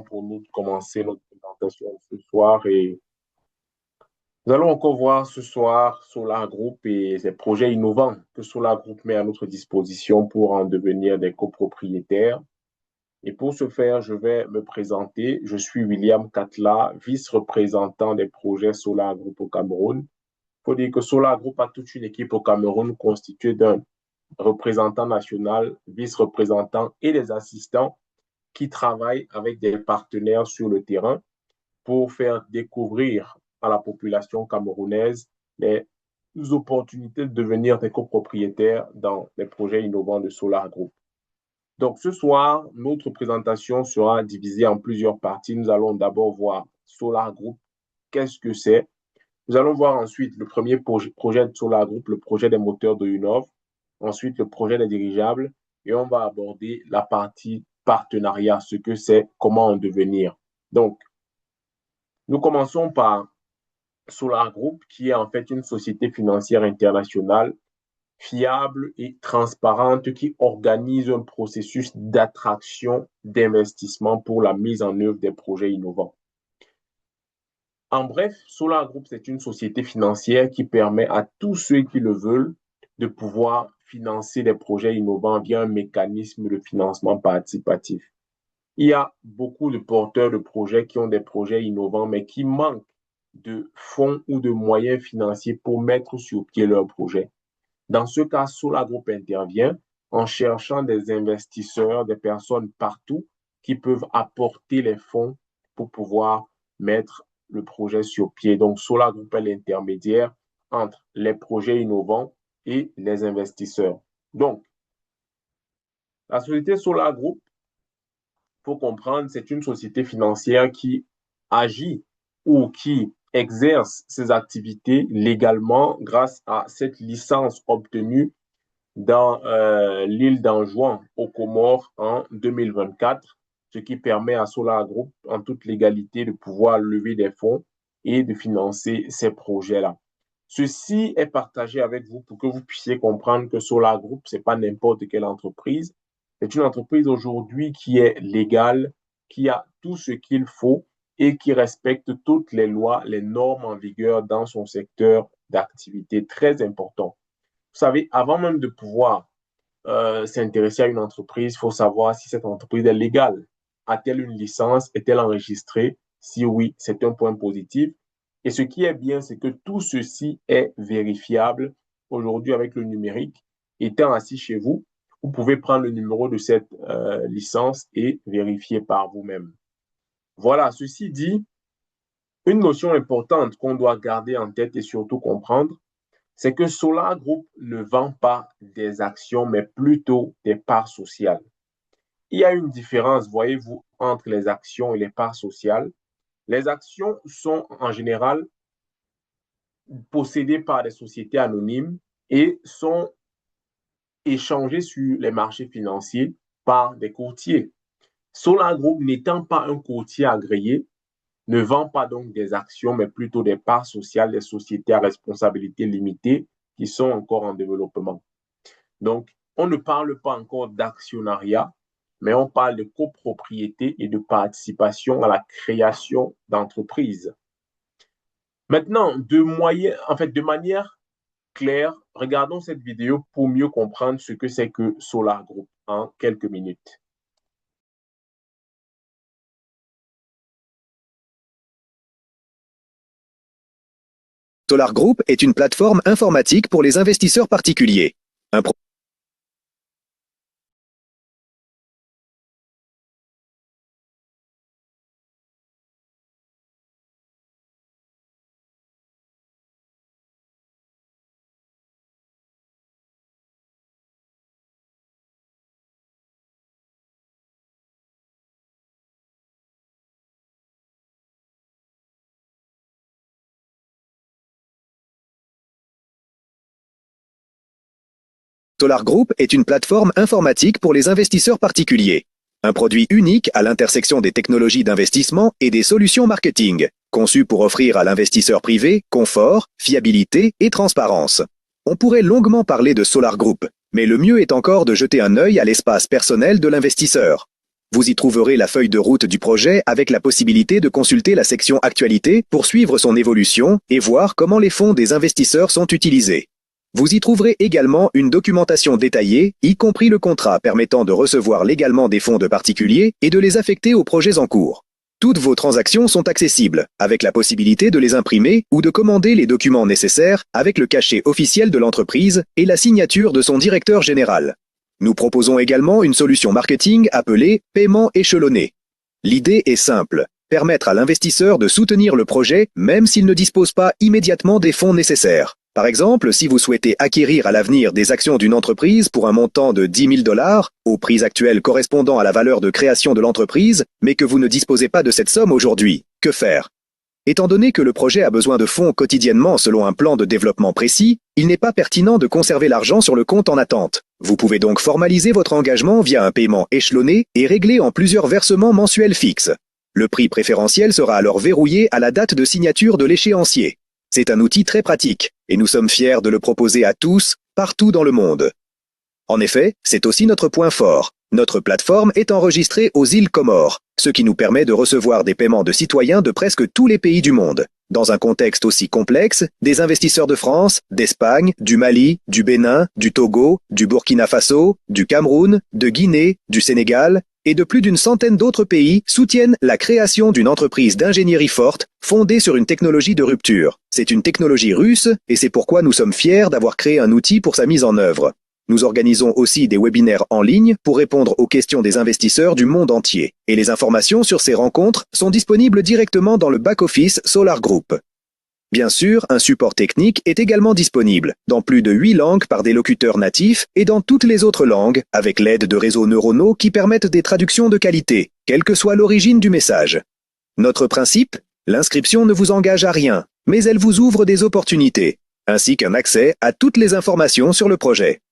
pour nous de commencer notre présentation ce soir et nous allons encore voir ce soir Solar Group et ses projets innovants que Solar Group met à notre disposition pour en devenir des copropriétaires. Et pour ce faire, je vais me présenter. Je suis William Katla, vice-représentant des projets Solar Group au Cameroun. Il faut dire que Solar Group a toute une équipe au Cameroun constituée d'un représentant national, vice-représentant et des assistants qui travaillent avec des partenaires sur le terrain pour faire découvrir à la population camerounaise les opportunités de devenir des copropriétaires dans les projets innovants de Solar Group. Donc ce soir, notre présentation sera divisée en plusieurs parties. Nous allons d'abord voir Solar Group, qu'est-ce que c'est. Nous allons voir ensuite le premier projet de Solar Group, le projet des moteurs de Unov, ensuite le projet des dirigeables, et on va aborder la partie partenariat, ce que c'est, comment en devenir. Donc, nous commençons par Solar Group, qui est en fait une société financière internationale fiable et transparente qui organise un processus d'attraction d'investissement pour la mise en œuvre des projets innovants. En bref, Solar Group, c'est une société financière qui permet à tous ceux qui le veulent de pouvoir financer des projets innovants via un mécanisme de financement participatif. Il y a beaucoup de porteurs de projets qui ont des projets innovants, mais qui manquent de fonds ou de moyens financiers pour mettre sur pied leur projet. Dans ce cas, Solar Group intervient en cherchant des investisseurs, des personnes partout qui peuvent apporter les fonds pour pouvoir mettre le projet sur pied. Donc, Solar Group est l'intermédiaire entre les projets innovants et les investisseurs. Donc, la société Solar Group, il faut comprendre, c'est une société financière qui agit ou qui exerce ses activités légalement grâce à cette licence obtenue dans l'île d'Anjouan aux Comores en 2024, ce qui permet à Solar Group, en toute légalité, de pouvoir lever des fonds et de financer ces projets-là. Ceci est partagé avec vous pour que vous puissiez comprendre que Solar Group, ce n'est pas n'importe quelle entreprise. C'est une entreprise aujourd'hui qui est légale, qui a tout ce qu'il faut et qui respecte toutes les lois, les normes en vigueur dans son secteur d'activité. Très important. Vous savez, avant même de pouvoir s'intéresser à une entreprise, il faut savoir si cette entreprise est légale. A-t-elle une licence? Est-elle enregistrée? Si oui, c'est un point positif. Et ce qui est bien, c'est que tout ceci est vérifiable aujourd'hui avec le numérique. Étant assis chez vous, vous pouvez prendre le numéro de cette licence et vérifier par vous-même. Voilà, ceci dit, une notion importante qu'on doit garder en tête et surtout comprendre, c'est que Solar Group ne vend pas des actions, mais plutôt des parts sociales. Il y a une différence, voyez-vous, entre les actions et les parts sociales. Les actions sont en général possédées par des sociétés anonymes et sont échangées sur les marchés financiers par des courtiers. Solar Group n'étant pas un courtier agréé, ne vend pas donc des actions, mais plutôt des parts sociales des sociétés à responsabilité limitée qui sont encore en développement. Donc, on ne parle pas encore d'actionnariat, mais on parle de copropriété et de participation à la création d'entreprises. Maintenant, de manière claire, regardons cette vidéo pour mieux comprendre ce que c'est que Solar Group en quelques minutes. Solar Group est une plateforme informatique pour les investisseurs particuliers. Solar Group est une plateforme informatique pour les investisseurs particuliers. Un produit unique à l'intersection des technologies d'investissement et des solutions marketing, conçu pour offrir à l'investisseur privé confort, fiabilité et transparence. On pourrait longuement parler de Solar Group, mais le mieux est encore de jeter un œil à l'espace personnel de l'investisseur. Vous y trouverez la feuille de route du projet avec la possibilité de consulter la section Actualité pour suivre son évolution et voir comment les fonds des investisseurs sont utilisés. Vous y trouverez également une documentation détaillée, y compris le contrat permettant de recevoir légalement des fonds de particuliers et de les affecter aux projets en cours. Toutes vos transactions sont accessibles, avec la possibilité de les imprimer ou de commander les documents nécessaires avec le cachet officiel de l'entreprise et la signature de son directeur général. Nous proposons également une solution marketing appelée paiement échelonné. L'idée est simple, permettre à l'investisseur de soutenir le projet même s'il ne dispose pas immédiatement des fonds nécessaires. Par exemple, si vous souhaitez acquérir à l'avenir des actions d'une entreprise pour un montant de 10 000 $, au prix actuel correspondant à la valeur de création de l'entreprise, mais que vous ne disposez pas de cette somme aujourd'hui, que faire? Étant donné que le projet a besoin de fonds quotidiennement selon un plan de développement précis, il n'est pas pertinent de conserver l'argent sur le compte en attente. Vous pouvez donc formaliser votre engagement via un paiement échelonné et régler en plusieurs versements mensuels fixes. Le prix préférentiel sera alors verrouillé à la date de signature de l'échéancier. C'est un outil très pratique et nous sommes fiers de le proposer à tous, partout dans le monde. En effet, c'est aussi notre point fort. Notre plateforme est enregistrée aux îles Comores, ce qui nous permet de recevoir des paiements de citoyens de presque tous les pays du monde. Dans un contexte aussi complexe, des investisseurs de France, d'Espagne, du Mali, du Bénin, du Togo, du Burkina Faso, du Cameroun, de Guinée, du Sénégal et de plus d'une centaine d'autres pays soutiennent la création d'une entreprise d'ingénierie forte fondée sur une technologie de rupture. C'est une technologie russe et c'est pourquoi nous sommes fiers d'avoir créé un outil pour sa mise en œuvre. Nous organisons aussi des webinaires en ligne pour répondre aux questions des investisseurs du monde entier. Et les informations sur ces rencontres sont disponibles directement dans le back-office Solar Group. Bien sûr, un support technique est également disponible dans plus de 8 langues par des locuteurs natifs et dans toutes les autres langues avec l'aide de réseaux neuronaux qui permettent des traductions de qualité, quelle que soit l'origine du message. Notre principe, l'inscription ne vous engage à rien, mais elle vous ouvre des opportunités, ainsi qu'un accès à toutes les informations sur le projet.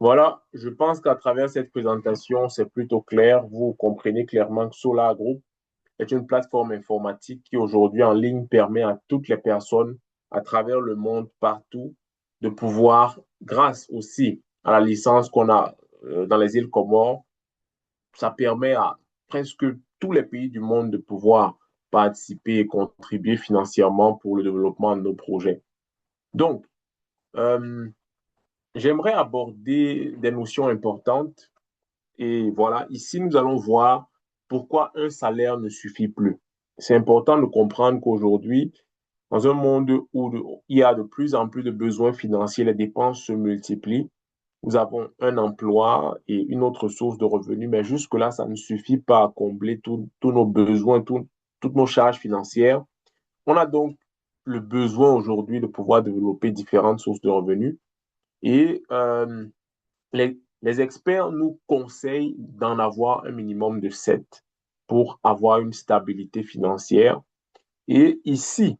Voilà, je pense qu'à travers cette présentation, c'est plutôt clair. Vous comprenez clairement que Solar Group est une plateforme informatique qui aujourd'hui en ligne permet à toutes les personnes à travers le monde, partout, de pouvoir, grâce aussi à la licence qu'on a dans les îles Comores, ça permet à presque tous les pays du monde de pouvoir participer et contribuer financièrement pour le développement de nos projets. Donc, euh, j'aimerais aborder des notions importantes. Et voilà, ici, nous allons voir pourquoi un salaire ne suffit plus. C'est important de comprendre qu'aujourd'hui, dans un monde où il y a de plus en plus de besoins financiers, les dépenses se multiplient. Nous avons un emploi et une autre source de revenus, mais jusque-là, ça ne suffit pas à combler tous nos besoins, toutes nos charges financières. On a donc le besoin aujourd'hui de pouvoir développer différentes sources de revenus. Et les experts nous conseillent d'en avoir un minimum de 7 pour avoir une stabilité financière. Et ici,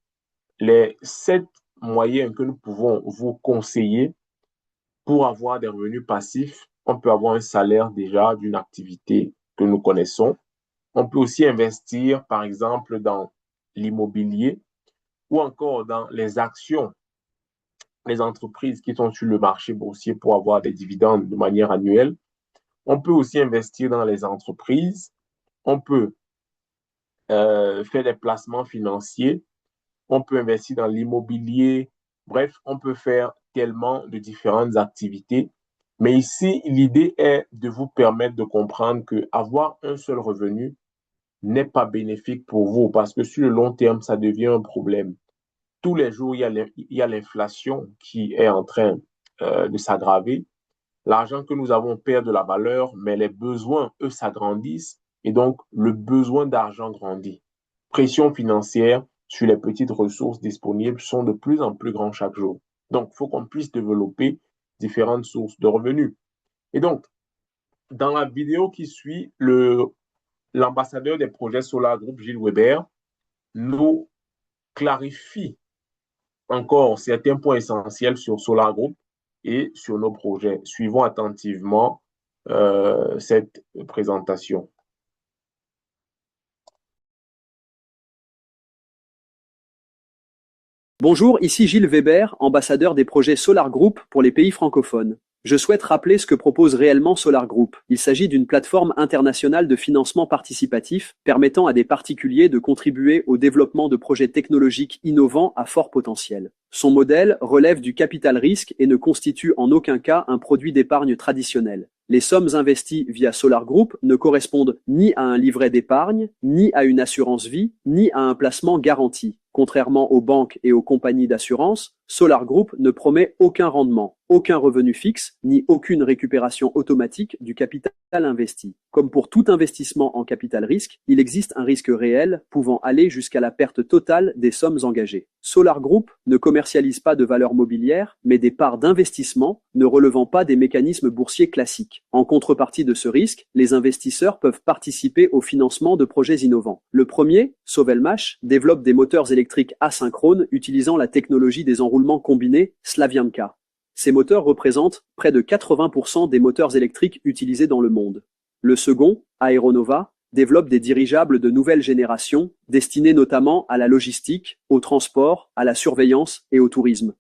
les 7 moyens que nous pouvons vous conseiller pour avoir des revenus passifs, on peut avoir un salaire déjà d'une activité que nous connaissons. On peut aussi investir, par exemple, dans l'immobilier ou encore dans les actions, les entreprises qui sont sur le marché boursier pour avoir des dividendes de manière annuelle. On peut aussi investir dans les entreprises. On peut faire des placements financiers. On peut investir dans l'immobilier. Bref, on peut faire tellement de différentes activités. Mais ici, l'idée est de vous permettre de comprendre qu'avoir un seul revenu n'est pas bénéfique pour vous parce que sur le long terme, ça devient un problème. Tous les jours, il y a l'inflation qui est en train de s'aggraver. L'argent que nous avons perd de la valeur, mais les besoins, eux, s'agrandissent et donc le besoin d'argent grandit. Pression financière sur les petites ressources disponibles sont de plus en plus grands chaque jour. Donc, il faut qu'on puisse développer différentes sources de revenus. Et donc, dans la vidéo qui suit, l'ambassadeur des projets Solar Group, Gilles Weber, nous clarifie encore certains points essentiels sur Solar Group et sur nos projets. Suivons attentivement cette présentation. Bonjour, ici Gilles Weber, ambassadeur des projets Solar Group pour les pays francophones. Je souhaite rappeler ce que propose réellement Solar Group. Il s'agit d'une plateforme internationale de financement participatif permettant à des particuliers de contribuer au développement de projets technologiques innovants à fort potentiel. Son modèle relève du capital risque et ne constitue en aucun cas un produit d'épargne traditionnel. Les sommes investies via Solar Group ne correspondent ni à un livret d'épargne, ni à une assurance vie, ni à un placement garanti. Contrairement aux banques et aux compagnies d'assurance, Solar Group ne promet aucun rendement, aucun revenu fixe, ni aucune récupération automatique du capital investi. Comme pour tout investissement en capital risque, il existe un risque réel pouvant aller jusqu'à la perte totale des sommes engagées. Solar Group ne commercialise pas de valeurs mobilières, mais des parts d'investissement ne relevant pas des mécanismes boursiers classiques. En contrepartie de ce risque, les investisseurs peuvent participer au financement de projets innovants. Le premier, Sovelmash, développe des moteurs électriques asynchrones utilisant la technologie des enroulements combinés Slavianka. Ces moteurs représentent près de 80% des moteurs électriques utilisés dans le monde. Le second, Aeronova, développe des dirigeables de nouvelle génération destinés notamment à la logistique, au transport, à la surveillance et au tourisme.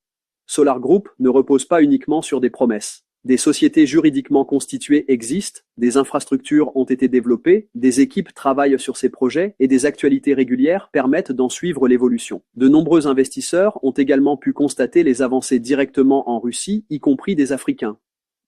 Solar Group ne repose pas uniquement sur des promesses. Des sociétés juridiquement constituées existent, des infrastructures ont été développées, des équipes travaillent sur ces projets et des actualités régulières permettent d'en suivre l'évolution. De nombreux investisseurs ont également pu constater les avancées directement en Russie, y compris des Africains.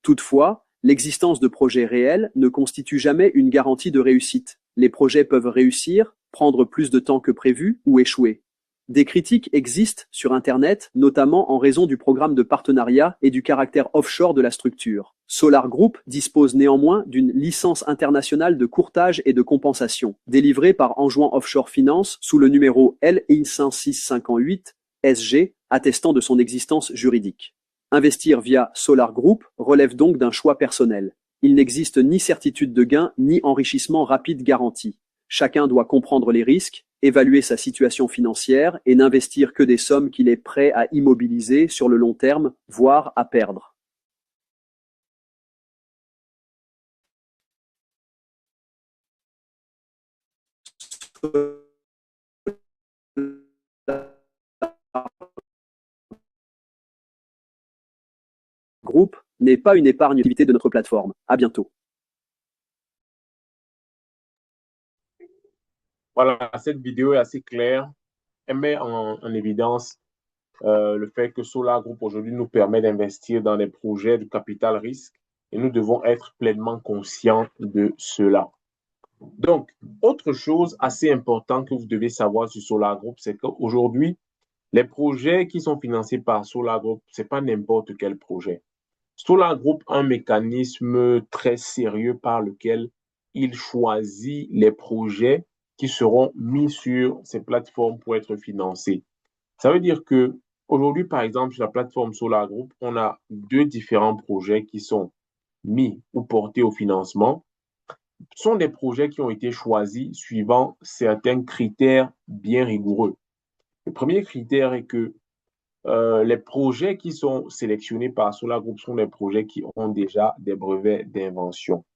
Toutefois, l'existence de projets réels ne constitue jamais une garantie de réussite. Les projets peuvent réussir, prendre plus de temps que prévu ou échouer. Des critiques existent sur Internet, notamment en raison du programme de partenariat et du caractère offshore de la structure. Solar Group dispose néanmoins d'une licence internationale de courtage et de compensation, délivrée par Anjouan Offshore Finance sous le numéro L15658 SG, attestant de son existence juridique. Investir via Solar Group relève donc d'un choix personnel. Il n'existe ni certitude de gain, ni enrichissement rapide garanti. Chacun doit comprendre les risques, évaluer sa situation financière et n'investir que des sommes qu'il est prêt à immobiliser sur le long terme, voire à perdre. Groupe n'est pas une épargne activité de notre plateforme. À bientôt. Voilà, cette vidéo est assez claire. Elle met en évidence le fait que Solar Group aujourd'hui nous permet d'investir dans des projets de capital risque et nous devons être pleinement conscients de cela. Donc, autre chose assez importante que vous devez savoir sur Solar Group, c'est qu'aujourd'hui, les projets qui sont financés par Solar Group, ce n'est pas n'importe quel projet. Solar Group a un mécanisme très sérieux par lequel il choisit les projets qui seront mis sur ces plateformes pour être financés. Ça veut dire que aujourd'hui, par exemple, sur la plateforme Solar Group, on a deux différents projets qui sont mis ou portés au financement. Ce sont des projets qui ont été choisis suivant certains critères bien rigoureux. Le premier critère est que les projets qui sont sélectionnés par Solar Group sont des projets qui ont déjà des brevets d'invention.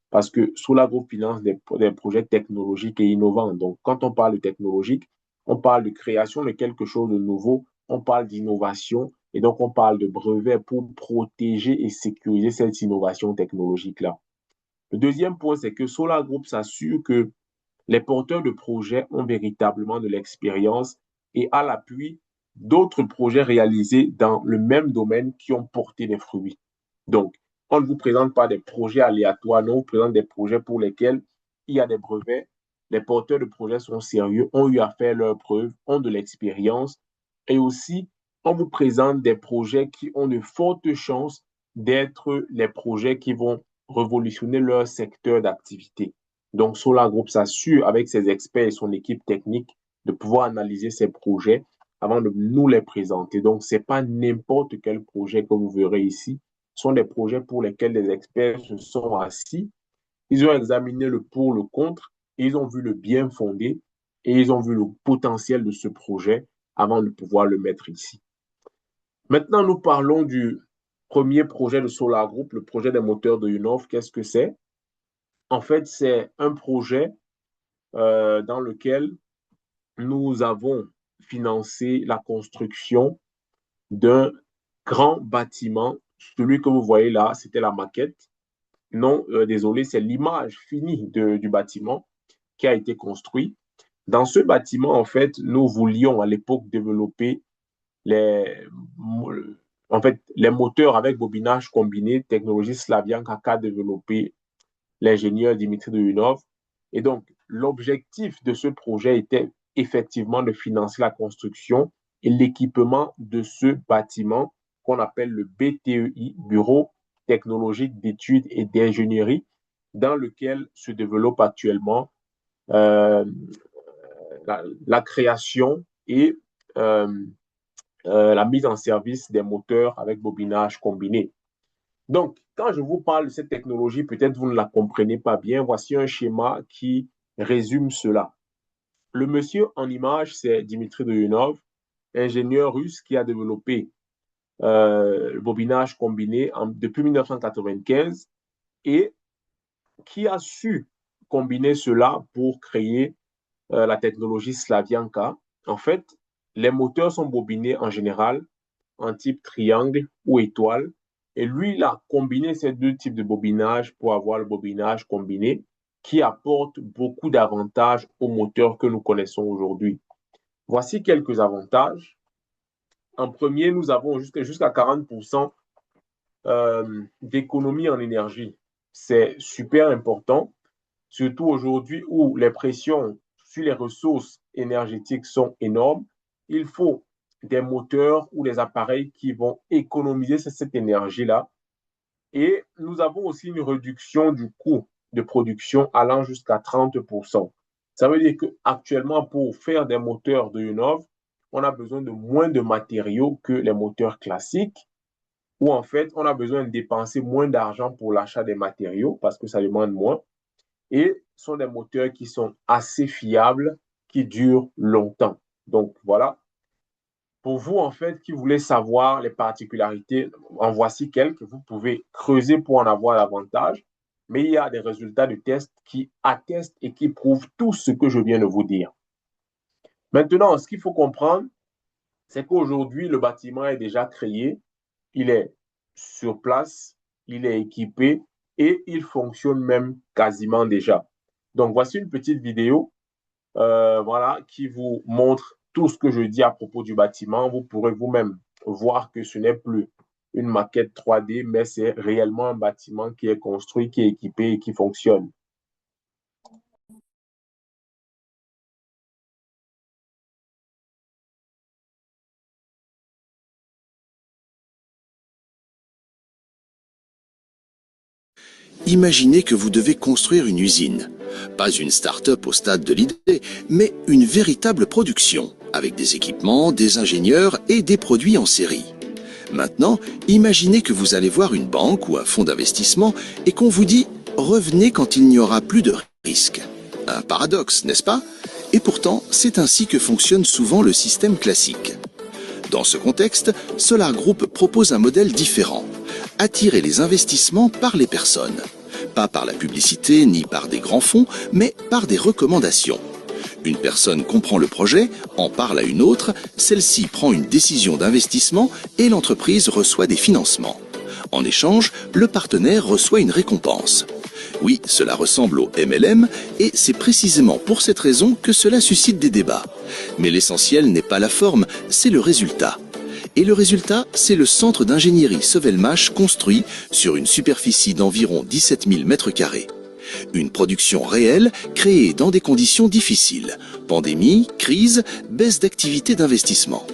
Parce que Solar Group finance des projets technologiques et innovants. Donc, quand on parle de technologique, on parle de création de quelque chose de nouveau, on parle d'innovation et donc on parle de brevets pour protéger et sécuriser cette innovation technologique-là. Le deuxième point, c'est que Solar Group s'assure que les porteurs de projets ont véritablement de l'expérience et à l'appui d'autres projets réalisés dans le même domaine qui ont porté des fruits. Donc, on ne vous présente pas des projets aléatoires, non, on vous présente des projets pour lesquels il y a des brevets, les porteurs de projets sont sérieux, ont eu à faire leurs preuves, ont de l'expérience et aussi on vous présente des projets qui ont de fortes chances d'être les projets qui vont révolutionner leur secteur d'activité. Donc, Solar Group s'assure avec ses experts et son équipe technique de pouvoir analyser ces projets avant de nous les présenter. Donc, ce n'est pas n'importe quel projet que vous verrez ici. Ce sont des projets pour lesquels les experts se sont assis. Ils ont examiné le pour, le contre, ils ont vu le bien fondé et ils ont vu le potentiel de ce projet avant de pouvoir le mettre ici. Maintenant, nous parlons du premier projet de Solar Group, le projet des moteurs de Unov. Qu'est-ce que c'est? En fait, c'est un projet dans lequel nous avons financer la construction d'un grand bâtiment. Celui que vous voyez là, c'était la maquette. Non, désolé, c'est l'image finie du bâtiment qui a été construit. Dans ce bâtiment, en fait, nous voulions à l'époque développer les, les moteurs avec bobinage combiné, technologie Slavyanka qu'a développé l'ingénieur Dimitri Duyunov. Et donc, l'objectif de ce projet était effectivement de financer la construction et l'équipement de ce bâtiment qu'on appelle le BTEI, Bureau technologique d'études et d'ingénierie, dans lequel se développe actuellement la création et la mise en service des moteurs avec bobinage combiné. Donc, quand je vous parle de cette technologie, peut-être vous ne la comprenez pas bien. Voici un schéma qui résume cela. Le monsieur en image, c'est Dimitri Duyunov, ingénieur russe qui a développé le bobinage combiné depuis 1995 et qui a su combiner cela pour créer la technologie Slavyanka. En fait, les moteurs sont bobinés en général en type triangle ou étoile. Et lui, il a combiné ces deux types de bobinage pour avoir le bobinage combiné qui apporte beaucoup d'avantages aux moteurs que nous connaissons aujourd'hui. Voici quelques avantages. En premier, nous avons jusqu'à 40% d'économie en énergie. C'est super important, surtout aujourd'hui où les pressions sur les ressources énergétiques sont énormes. Il faut des moteurs ou des appareils qui vont économiser cette énergie-là. Et nous avons aussi une réduction du coût de production allant jusqu'à 30%. Ça veut dire qu'actuellement, pour faire des moteurs de Duyunov, on a besoin de moins de matériaux que les moteurs classiques, où en fait, on a besoin de dépenser moins d'argent pour l'achat des matériaux parce que ça demande moins. Et ce sont des moteurs qui sont assez fiables, qui durent longtemps. Donc voilà. Pour vous, en fait, qui voulez savoir les particularités, en voici quelques. Vous pouvez creuser pour en avoir davantage. Mais il y a des résultats de tests qui attestent et qui prouvent tout ce que je viens de vous dire. Maintenant, ce qu'il faut comprendre, c'est qu'aujourd'hui, le bâtiment est déjà créé, il est sur place, il est équipé et il fonctionne même quasiment déjà. Donc, voici une petite vidéo voilà, qui vous montre tout ce que je dis à propos du bâtiment. Vous pourrez vous-même voir que ce n'est plus une maquette 3D, mais c'est réellement un bâtiment qui est construit, qui est équipé et qui fonctionne. Imaginez que vous devez construire une usine. Pas une start-up au stade de l'idée, mais une véritable production, avec des équipements, des ingénieurs et des produits en série. Maintenant, imaginez que vous allez voir une banque ou un fonds d'investissement et qu'on vous dit « revenez quand il n'y aura plus de risque ». Un paradoxe, n'est-ce pas? Et pourtant, c'est ainsi que fonctionne souvent le système classique. Dans ce contexte, Solar Group propose un modèle différent. Attirer les investissements par les personnes. Pas par la publicité ni par des grands fonds, mais par des recommandations. Une personne comprend le projet, en parle à une autre, celle-ci prend une décision d'investissement et l'entreprise reçoit des financements. En échange, le partenaire reçoit une récompense. Oui, cela ressemble au MLM et c'est précisément pour cette raison que cela suscite des débats. Mais l'essentiel n'est pas la forme, c'est le résultat. Et le résultat, c'est le centre d'ingénierie Sovelmash construit sur une superficie d'environ 17 000 m². Une production réelle créée dans des conditions difficiles. Pandémie, crise, baisse d'activité d'investissement.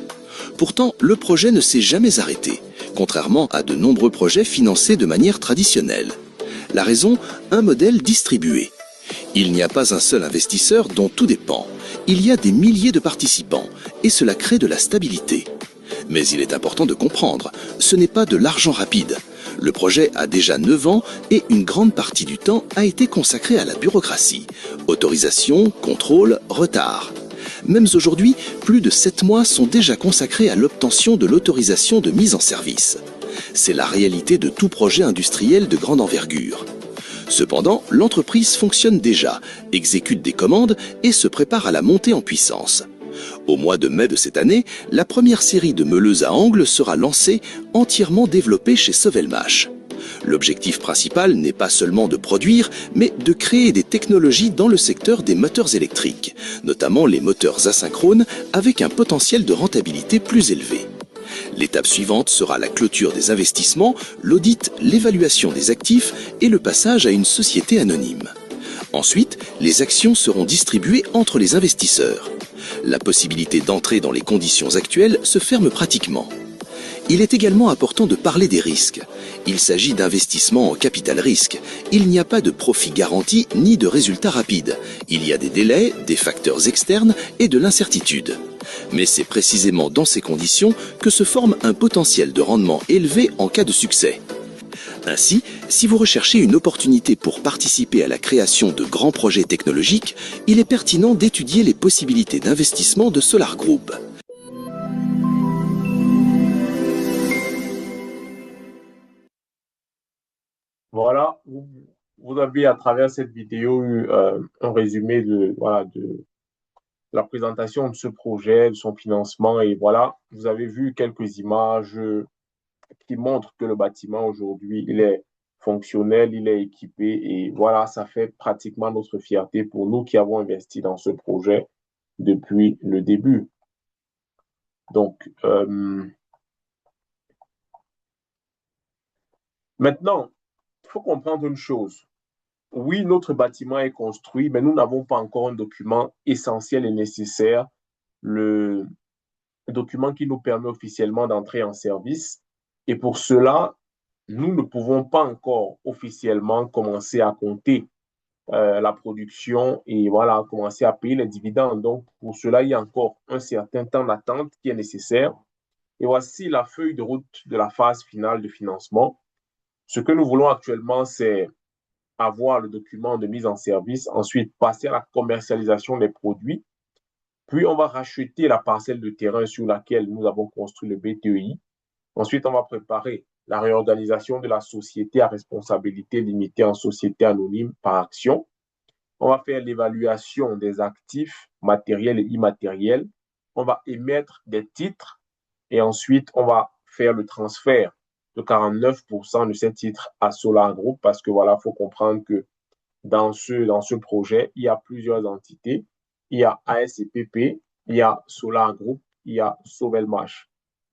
Pourtant, le projet ne s'est jamais arrêté, contrairement à de nombreux projets financés de manière traditionnelle. La raison, un modèle distribué. Il n'y a pas un seul investisseur dont tout dépend. Il y a des milliers de participants et cela crée de la stabilité. Mais il est important de comprendre, ce n'est pas de l'argent rapide. Le projet a déjà 9 ans et une grande partie du temps a été consacrée à la bureaucratie. Autorisation, contrôle, retard. Même aujourd'hui, plus de 7 mois sont déjà consacrés à l'obtention de l'autorisation de mise en service. C'est la réalité de tout projet industriel de grande envergure. Cependant, l'entreprise fonctionne déjà, exécute des commandes et se prépare à la montée en puissance. Au mois de mai de cette année, la première série de meuleuses à angles sera lancée, entièrement développée chez Sovelmash. L'objectif principal n'est pas seulement de produire, mais de créer des technologies dans le secteur des moteurs électriques, notamment les moteurs asynchrones avec un potentiel de rentabilité plus élevé. L'étape suivante sera la clôture des investissements, l'audit, l'évaluation des actifs et le passage à une société anonyme. Ensuite, les actions seront distribuées entre les investisseurs. La possibilité d'entrer dans les conditions actuelles se ferme pratiquement. Il est également important de parler des risques. Il s'agit d'investissements en capital risque. Il n'y a pas de profit garanti ni de résultats rapides. Il y a des délais, des facteurs externes et de l'incertitude. Mais c'est précisément dans ces conditions que se forme un potentiel de rendement élevé en cas de succès. Ainsi, si vous recherchez une opportunité pour participer à la création de grands projets technologiques, il est pertinent d'étudier les possibilités d'investissement de Solar Group. Voilà, vous avez à travers cette vidéo eu un résumé de la présentation de ce projet, de son financement. Et voilà, vous avez vu quelques images qui montrent que le bâtiment aujourd'hui, il est fonctionnel, il est équipé. Et voilà, ça fait pratiquement notre fierté pour nous qui avons investi dans ce projet depuis le début. Donc, maintenant, il faut comprendre une chose. Oui, notre bâtiment est construit, mais nous n'avons pas encore un document essentiel et nécessaire, le document qui nous permet officiellement d'entrer en service. Et pour cela, nous ne pouvons pas encore officiellement commencer à compter la production et voilà, commencer à payer les dividendes. Donc, pour cela, il y a encore un certain temps d'attente qui est nécessaire. Et voici la feuille de route de la phase finale de financement. Ce que nous voulons actuellement, c'est avoir le document de mise en service, ensuite passer à la commercialisation des produits, puis on va racheter la parcelle de terrain sur laquelle nous avons construit le BTEI. Ensuite, on va préparer la réorganisation de la société à responsabilité limitée en société anonyme par action. On va faire l'évaluation des actifs matériels et immatériels. On va émettre des titres et ensuite, on va faire le transfert de 49% de ces titres à Solar Group parce que voilà, il faut comprendre que dans ce projet, il y a plusieurs entités. Il y a ASCPP, il y a Solar Group, il y a Sovelmash.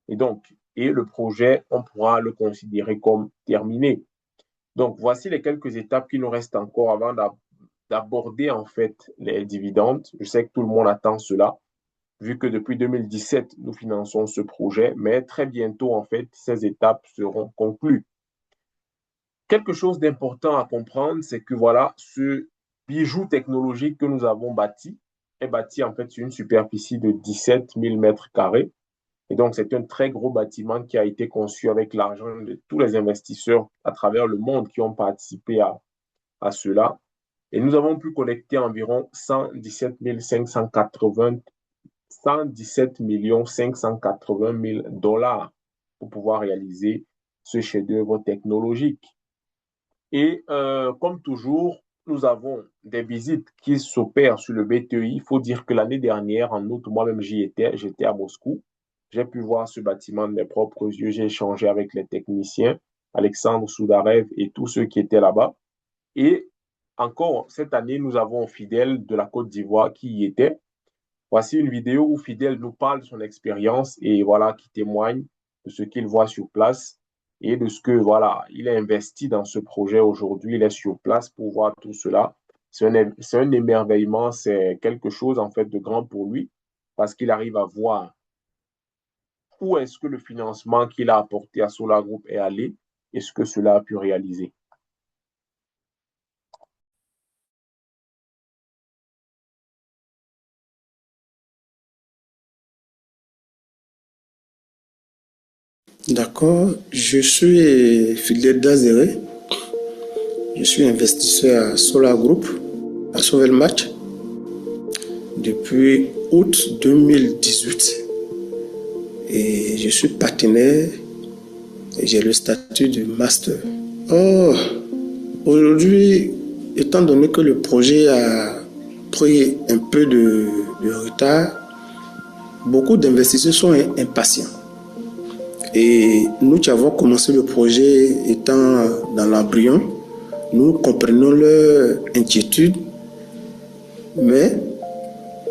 Et donc, le projet, on pourra le considérer comme terminé. Donc, voici les quelques étapes qui nous restent encore avant d'aborder en fait les dividendes. Je sais que tout le monde attend cela, vu que depuis 2017, nous finançons ce projet, mais très bientôt, en fait, ces étapes seront conclues. Quelque chose d'important à comprendre, c'est que voilà, ce bijou technologique que nous avons bâti est bâti en fait sur une superficie de 17 000 mètres carrés. Et donc, c'est un très gros bâtiment qui a été conçu avec l'argent de tous les investisseurs à travers le monde qui ont participé à cela. Et nous avons pu collecter environ 117 580 000 dollars pour pouvoir réaliser ce chef-d'œuvre technologique. Et comme toujours, nous avons des visites qui s'opèrent sur le BTEI. Il faut dire que l'année dernière, en août, moi-même j'étais à Moscou. J'ai pu voir ce bâtiment de mes propres yeux. J'ai échangé avec les techniciens, Alexandre Soudarev et tous ceux qui étaient là-bas. Et encore cette année, nous avons Fidèle de la Côte d'Ivoire qui y était. Voici une vidéo où Fidèle nous parle de son expérience et voilà, qui témoigne de ce qu'il voit sur place et de ce que, voilà, il a investi dans ce projet aujourd'hui. Il est sur place pour voir tout cela. C'est un émerveillement, c'est quelque chose, en fait, de grand pour lui parce qu'il arrive à voir où est-ce que le financement qu'il a apporté à Solar Group est allé et ce que cela a pu réaliser. D'accord, je suis Fidèle Dazéré. Je suis investisseur à Solar Group, à Sovelmash, depuis août 2018. Et je suis partenaire et j'ai le statut de master. Aujourd'hui, étant donné que le projet a pris un peu de retard, beaucoup d'investisseurs sont impatients. Et nous qui avons commencé le projet étant dans l'embryon, nous comprenons leur inquiétude, mais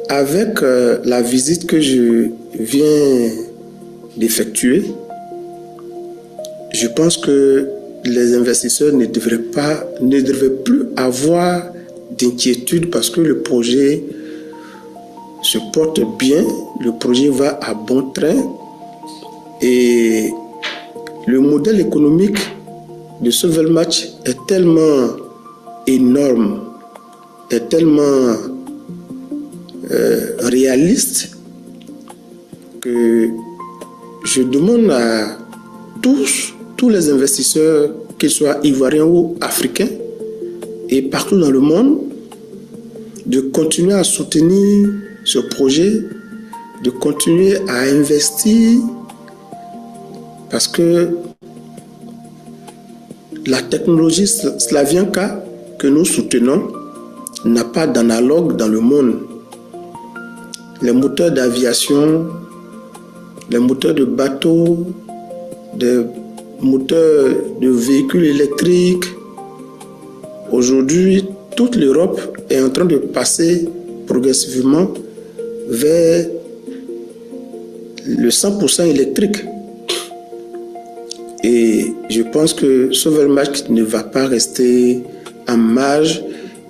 avec la visite que je viens d'effectuer, je pense que les investisseurs ne devraient plus avoir d'inquiétude parce que le projet se porte bien, le projet va à bon train et le modèle économique de Sovelmatch est tellement énorme, est tellement réaliste que je demande à tous les investisseurs, qu'ils soient ivoiriens ou africains, et partout dans le monde, de continuer à soutenir ce projet, de continuer à investir, parce que la technologie Slavianka que nous soutenons n'a pas d'analogue dans le monde. Les moteurs d'aviation, les moteurs de bateaux, des moteurs de véhicules électriques. Aujourd'hui, toute l'Europe est en train de passer progressivement vers le 100% électrique. Et je pense que Sovelmatch ne va pas rester en marge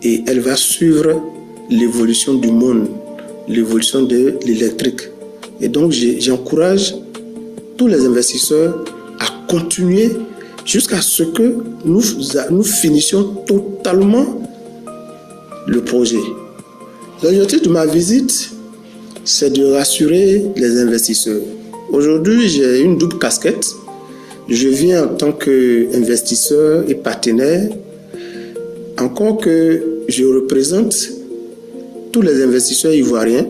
et elle va suivre l'évolution du monde, l'évolution de l'électrique. Et donc, j'encourage tous les investisseurs à continuer jusqu'à ce que nous finissions totalement le projet. L'objectif de ma visite, c'est de rassurer les investisseurs. Aujourd'hui, j'ai une double casquette. Je viens en tant qu'investisseur et partenaire, encore que je représente tous les investisseurs ivoiriens.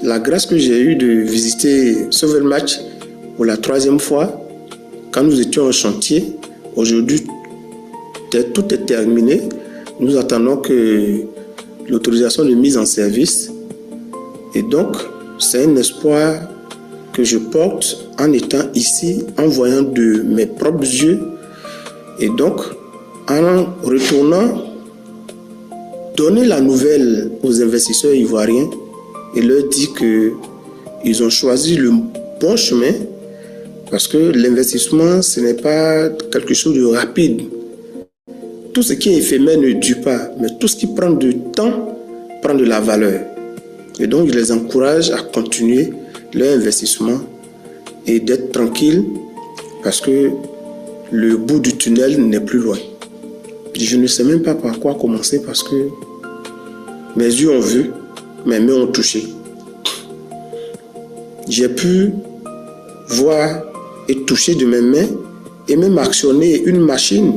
La grâce que j'ai eue de visiter Sovelmatch pour la 3e fois, quand nous étions en chantier, aujourd'hui tout est terminé. Nous attendons que l'autorisation de mise en service. Et donc, c'est un espoir que je porte en étant ici, en voyant de mes propres yeux. Et donc, en retournant, donner la nouvelle aux investisseurs ivoiriens et leur dire qu'ils ont choisi le bon chemin parce que l'investissement, ce n'est pas quelque chose de rapide. Tout ce qui est éphémère ne dure pas, mais tout ce qui prend du temps prend de la valeur. Et donc, je les encourage à continuer leur investissement et d'être tranquille parce que le bout du tunnel n'est plus loin. Je ne sais même pas par quoi commencer parce que mes yeux ont vu, mes mains ont touché. J'ai pu voir et toucher de mes mains et même actionner une machine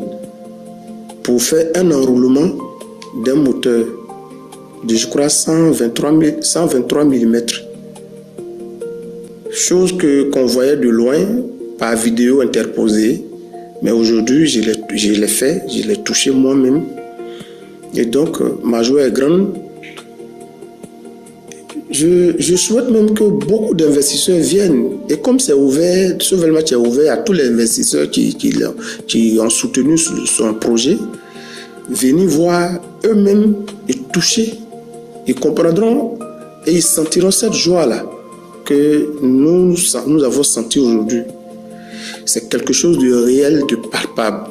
pour faire un enroulement d'un moteur de, je crois, 123 mm. Chose qu'on voyait de loin par vidéo interposée. Mais aujourd'hui, je l'ai fait, je l'ai touché moi-même. Et donc, ma joie est grande. Je souhaite même que beaucoup d'investisseurs viennent. Et comme c'est ouvert, Sovelmatch est ouvert à tous les investisseurs qui ont soutenu son projet, venir voir eux-mêmes et toucher. Ils comprendront et ils sentiront cette joie-là que nous avons senti aujourd'hui. C'est quelque chose de réel, de palpable.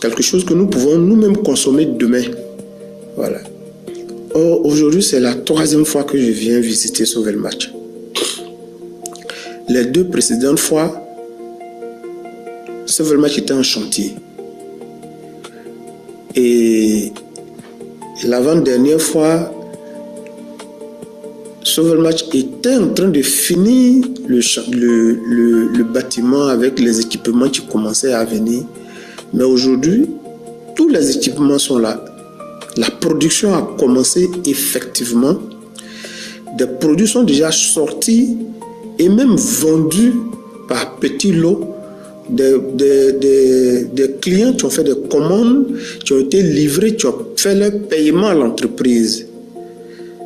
Quelque chose que nous pouvons nous-mêmes consommer demain. Voilà. Or, aujourd'hui, c'est la 3e fois que je viens visiter Sovelmatch. Les 2 précédentes fois, Sovelmatch était en chantier. Et l'avant-dernière fois, Sovelmatch était en train de finir le bâtiment avec les équipements qui commençaient à venir. Mais aujourd'hui, tous les équipements sont là. La production a commencé effectivement. Des produits sont déjà sortis et même vendus par petits lots. Des clients qui ont fait des commandes, qui ont été livrés, qui ont fait leur paiement à l'entreprise.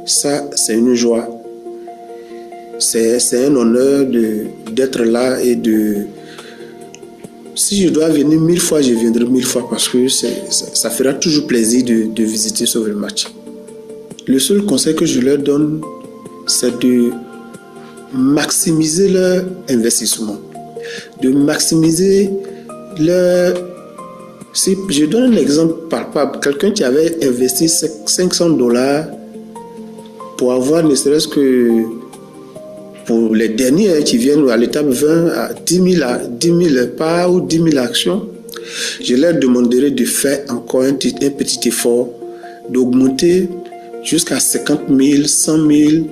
Ça, c'est une joie. c'est un honneur d'être là et de... Si je dois venir 1000 fois, je viendrai 1000 fois parce que ça fera toujours plaisir de visiter Sauver le match. Le seul conseil que je leur donne, c'est de maximiser leur investissement, de maximiser leur... Si je donne un exemple palpable, quelqu'un qui avait investi $500 pour avoir ne serait-ce que pour les derniers qui viennent à l'étape 20 à 10 000 parts ou 10 000 actions, je leur demanderai de faire encore un petit effort, d'augmenter jusqu'à 50 000, 100 000.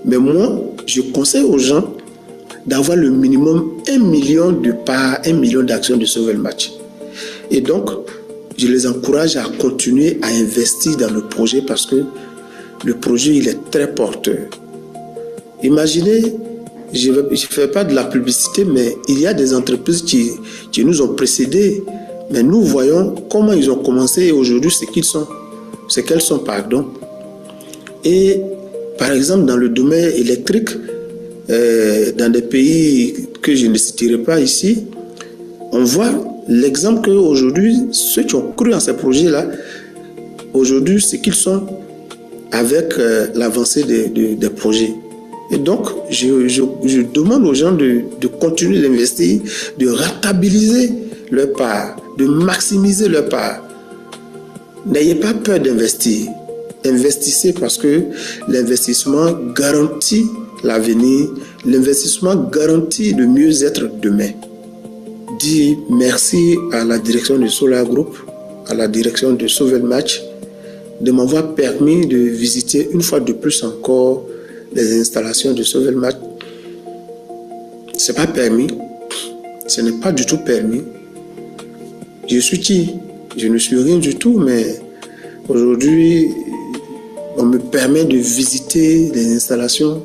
Mais moi, je conseille aux gens d'avoir le minimum 1 million de parts, 1 million d'actions de Sauver le match. Et donc, je les encourage à continuer à investir dans le projet parce que le projet, il est très porteur. Imaginez, je ne fais pas de la publicité, mais il y a des entreprises qui nous ont précédés. Mais nous voyons comment ils ont commencé et aujourd'hui, ce qu'elles sont, pardon. Et par exemple, dans le domaine électrique, dans des pays que je ne citerai pas ici, on voit l'exemple qu'aujourd'hui, ceux qui ont cru en ces projets-là, aujourd'hui, ce qu'ils sont avec l'avancée des projets. Et donc, je demande aux gens de continuer d'investir, de rentabiliser leur part, de maximiser leur part. N'ayez pas peur d'investir. Investissez parce que l'investissement garantit l'avenir, l'investissement garantit le mieux-être demain. Dis merci à la direction de Solar Group, à la direction de Sauver le match, de m'avoir permis de visiter une fois de plus encore les installations de Sauver le match. Ce n'est pas permis, ce n'est pas du tout permis. Je suis qui? Je ne suis rien du tout, mais aujourd'hui, on me permet de visiter les installations.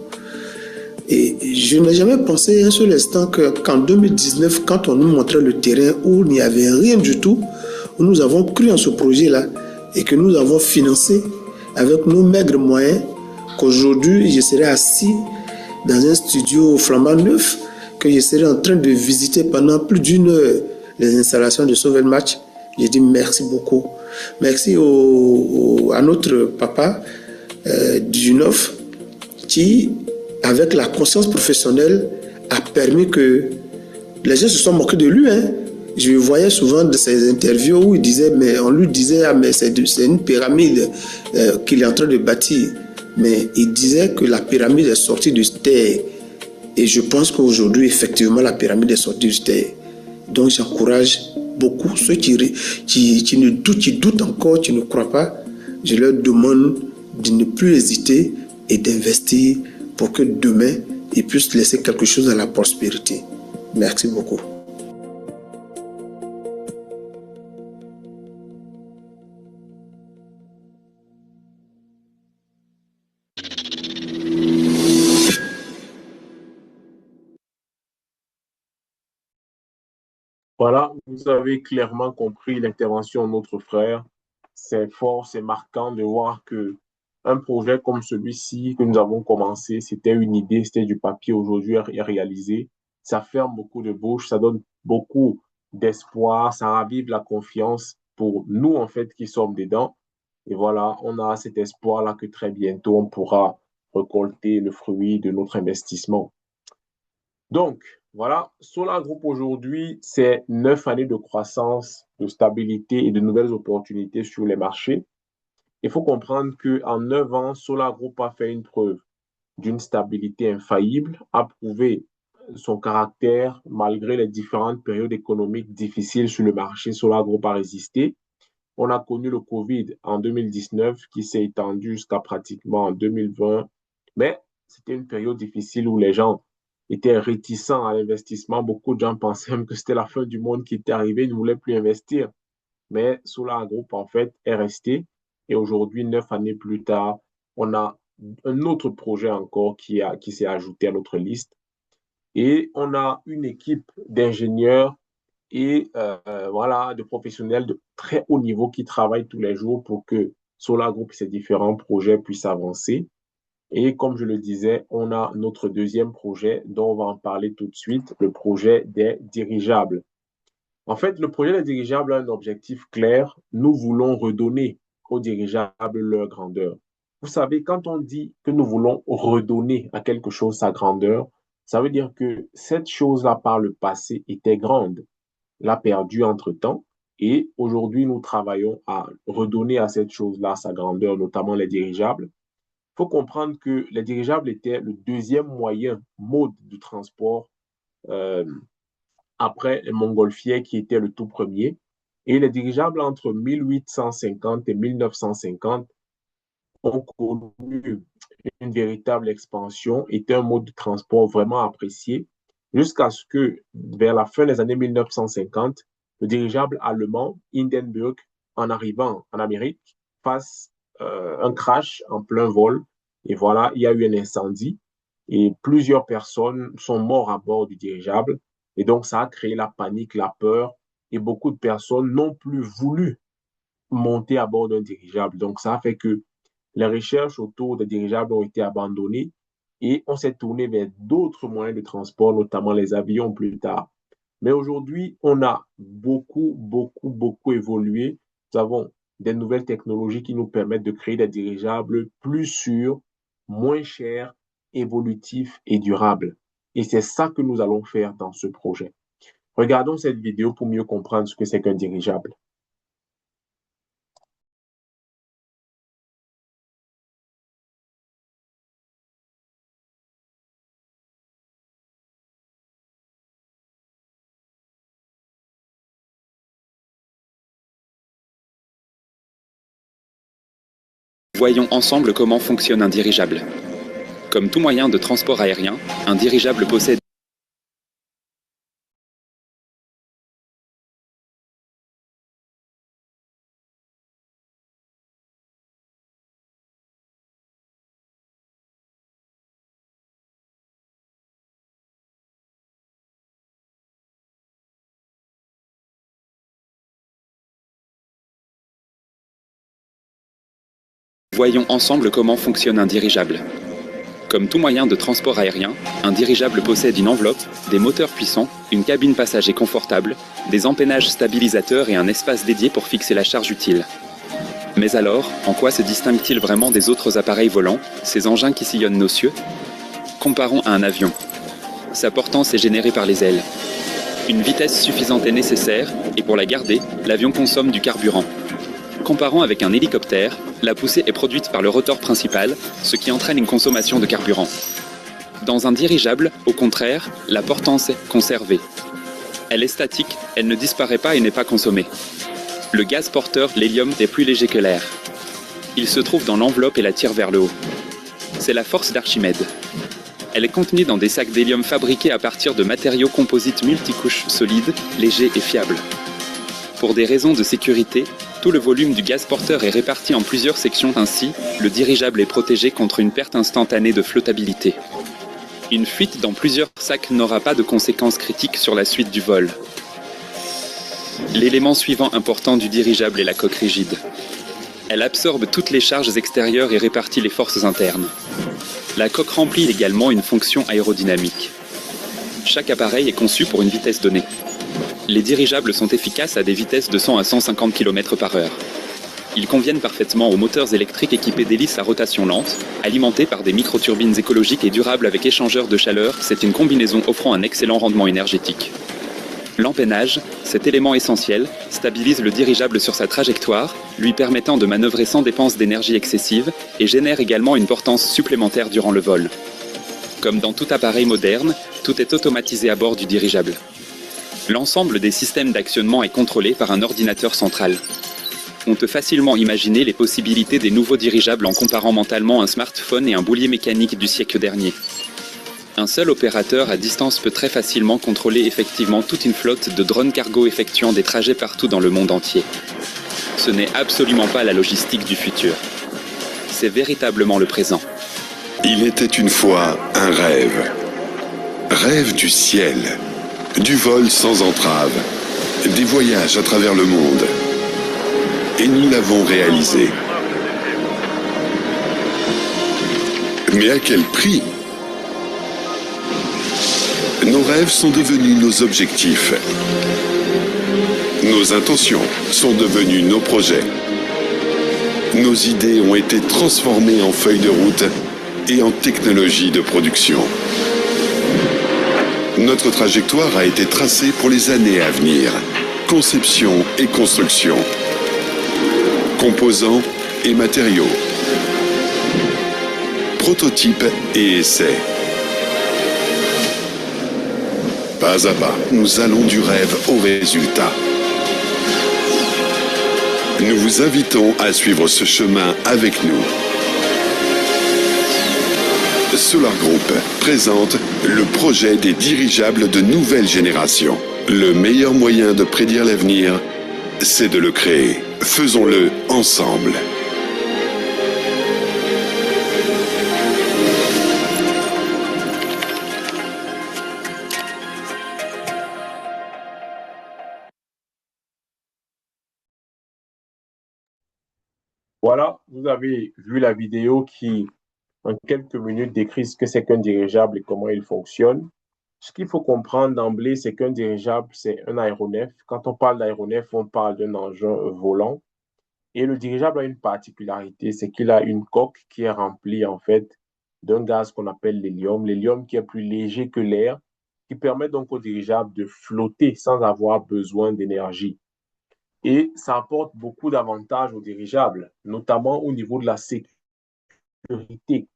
Et je n'ai jamais pensé un seul instant qu'en 2019, quand on nous montrait le terrain où il n'y avait rien du tout, où nous avons cru en ce projet-là et que nous avons financé avec nos maigres moyens, qu'aujourd'hui, je serai assis dans un studio flambant neuf, que je serai en train de visiter pendant plus d'1 heure les installations de Sauver le match. Je dis merci beaucoup. Merci à notre papa Junov qui, avec la conscience professionnelle, a permis que les gens se sont moqués de lui. Je voyais souvent de ces interviews où il disait, mais on lui disait, ah, mais c'est une pyramide qu'il est en train de bâtir. Mais il disait que la pyramide est sortie du terre. Et je pense qu'aujourd'hui, effectivement, la pyramide est sortie du terre. Donc j'encourage beaucoup ceux qui ne doutent, qui doutent encore, qui ne croient pas. Je leur demande de ne plus hésiter et d'investir pour que demain, ils puissent laisser quelque chose à la prospérité. Merci beaucoup. Voilà, vous avez clairement compris l'intervention de notre frère. C'est fort, c'est marquant de voir que un projet comme celui-ci que nous avons commencé, c'était une idée, c'était du papier aujourd'hui réalisé. Ça ferme beaucoup de bouches, ça donne beaucoup d'espoir, ça ravive la confiance pour nous, en fait, qui sommes dedans. Et voilà, on a cet espoir-là que très bientôt, on pourra récolter le fruit de notre investissement. Donc, voilà, Solar Group aujourd'hui, c'est 9 années de croissance, de stabilité et de nouvelles opportunités sur les marchés. Il faut comprendre qu'en 9 ans, Solar Group a fait une preuve d'une stabilité infaillible, a prouvé son caractère malgré les différentes périodes économiques difficiles sur le marché. Solar Group a résisté. On a connu le Covid en 2019 qui s'est étendu jusqu'à pratiquement en 2020, mais c'était une période difficile où les gens étaient réticents à l'investissement. Beaucoup de gens pensaient même que c'était la fin du monde qui était arrivée, ils ne voulaient plus investir. Mais Solar Group, en fait, est resté. Et aujourd'hui, 9 années plus tard, on a un autre projet encore qui s'est ajouté à notre liste. Et on a une équipe d'ingénieurs et voilà, de professionnels de très haut niveau qui travaillent tous les jours pour que Solar Group et ses différents projets puissent avancer. Et comme je le disais, on a notre deuxième projet dont on va en parler tout de suite, le projet des dirigeables. En fait, le projet des dirigeables a un objectif clair. Nous voulons redonner aux dirigeables leur grandeur. Vous savez, quand on dit que nous voulons redonner à quelque chose sa grandeur, ça veut dire que cette chose-là, par le passé, était grande, l'a perdue entre-temps, et aujourd'hui, nous travaillons à redonner à cette chose-là sa grandeur, notamment les dirigeables. Il faut comprendre que les dirigeables étaient le deuxième mode de transport euh, après les montgolfières qui était le tout premier. Et les dirigeables entre 1850 et 1950 ont connu une véritable expansion, était un mode de transport vraiment apprécié, jusqu'à ce que, vers la fin des années 1950, le dirigeable allemand Hindenburg, en arrivant en Amérique, fasse un crash en plein vol. Et voilà, il y a eu un incendie et plusieurs personnes sont mortes à bord du dirigeable. Et donc, ça a créé la panique, la peur, et beaucoup de personnes n'ont plus voulu monter à bord d'un dirigeable. Donc, ça a fait que les recherches autour des dirigeables ont été abandonnées et on s'est tourné vers d'autres moyens de transport, notamment les avions plus tard. Mais aujourd'hui, on a beaucoup évolué. Nous avons des nouvelles technologies qui nous permettent de créer des dirigeables plus sûrs, moins chers, évolutifs et durables. Et c'est ça que nous allons faire dans ce projet. Regardons cette vidéo pour mieux comprendre ce que c'est qu'un dirigeable. Voyons ensemble comment fonctionne un dirigeable. Comme tout moyen de transport aérien, un dirigeable possède Voyons ensemble comment fonctionne un dirigeable. Comme tout moyen de transport aérien, un dirigeable possède une enveloppe, des moteurs puissants, une cabine passager confortable, des empennages stabilisateurs et un espace dédié pour fixer la charge utile. Mais alors, en quoi se distingue-t-il vraiment des autres appareils volants, ces engins qui sillonnent nos cieux? Comparons à un avion. Sa portance est générée par les ailes. Une vitesse suffisante est nécessaire, et pour la garder, l'avion consomme du carburant. Comparons avec un hélicoptère, la poussée est produite par le rotor principal, ce qui entraîne une consommation de carburant. Dans un dirigeable, au contraire, la portance est conservée. Elle est statique, elle ne disparaît pas et n'est pas consommée. Le gaz porteur, l'hélium, est plus léger que l'air. Il se trouve dans l'enveloppe et la tire vers le haut. C'est la force d'Archimède. Elle est contenue dans des sacs d'hélium fabriqués à partir de matériaux composites multicouches solides, légers et fiables. Pour des raisons de sécurité, tout le volume du gaz porteur est réparti en plusieurs sections. Ainsi, le dirigeable est protégé contre une perte instantanée de flottabilité. Une fuite dans plusieurs sacs n'aura pas de conséquences critiques sur la suite du vol. L'élément suivant important du dirigeable est la coque rigide. Elle absorbe toutes les charges extérieures et répartit les forces internes. La coque remplit également une fonction aérodynamique. Chaque appareil est conçu pour une vitesse donnée. Les dirigeables sont efficaces à des vitesses de 100 à 150 km/h. Ils conviennent parfaitement aux moteurs électriques équipés d'hélices à rotation lente, alimentés par des microturbines écologiques et durables avec échangeurs de chaleur. C'est une combinaison offrant un excellent rendement énergétique. L'empennage, cet élément essentiel, stabilise le dirigeable sur sa trajectoire, lui permettant de manœuvrer sans dépense d'énergie excessive et génère également une portance supplémentaire durant le vol. Comme dans tout appareil moderne, tout est automatisé à bord du dirigeable. L'ensemble des systèmes d'actionnement est contrôlé par un ordinateur central. On peut facilement imaginer les possibilités des nouveaux dirigeables en comparant mentalement un smartphone et un boulier mécanique du siècle dernier. Un seul opérateur à distance peut très facilement contrôler effectivement toute une flotte de drones cargo effectuant des trajets partout dans le monde entier. Ce n'est absolument pas la logistique du futur. C'est véritablement le présent. Il était une fois un rêve. Rêve du ciel. Du vol sans entrave, des voyages à travers le monde. Et nous l'avons réalisé. Mais à quel prix? Nos rêves sont devenus nos objectifs. Nos intentions sont devenues nos projets. Nos idées ont été transformées en feuilles de route et en technologie de production. Notre trajectoire a été tracée pour les années à venir. Conception et construction. Composants et matériaux. Prototypes et essais. Pas à pas, nous allons du rêve au résultat. Nous vous invitons à suivre ce chemin avec nous. Solar Group présente le projet des dirigeables de nouvelle génération. Le meilleur moyen de prédire l'avenir, c'est de le créer. Faisons-le ensemble. Voilà, vous avez vu la vidéo qui, en quelques minutes, décrit ce que c'est qu'un dirigeable et comment il fonctionne. Ce qu'il faut comprendre d'emblée, c'est qu'un dirigeable, c'est un aéronef. Quand on parle d'aéronef, on parle d'un engin volant. Et le dirigeable a une particularité, c'est qu'il a une coque qui est remplie, en fait, d'un gaz qu'on appelle l'hélium. L'hélium qui est plus léger que l'air, qui permet donc au dirigeable de flotter sans avoir besoin d'énergie. Et ça apporte beaucoup d'avantages aux dirigeables, notamment au niveau de la sécurité.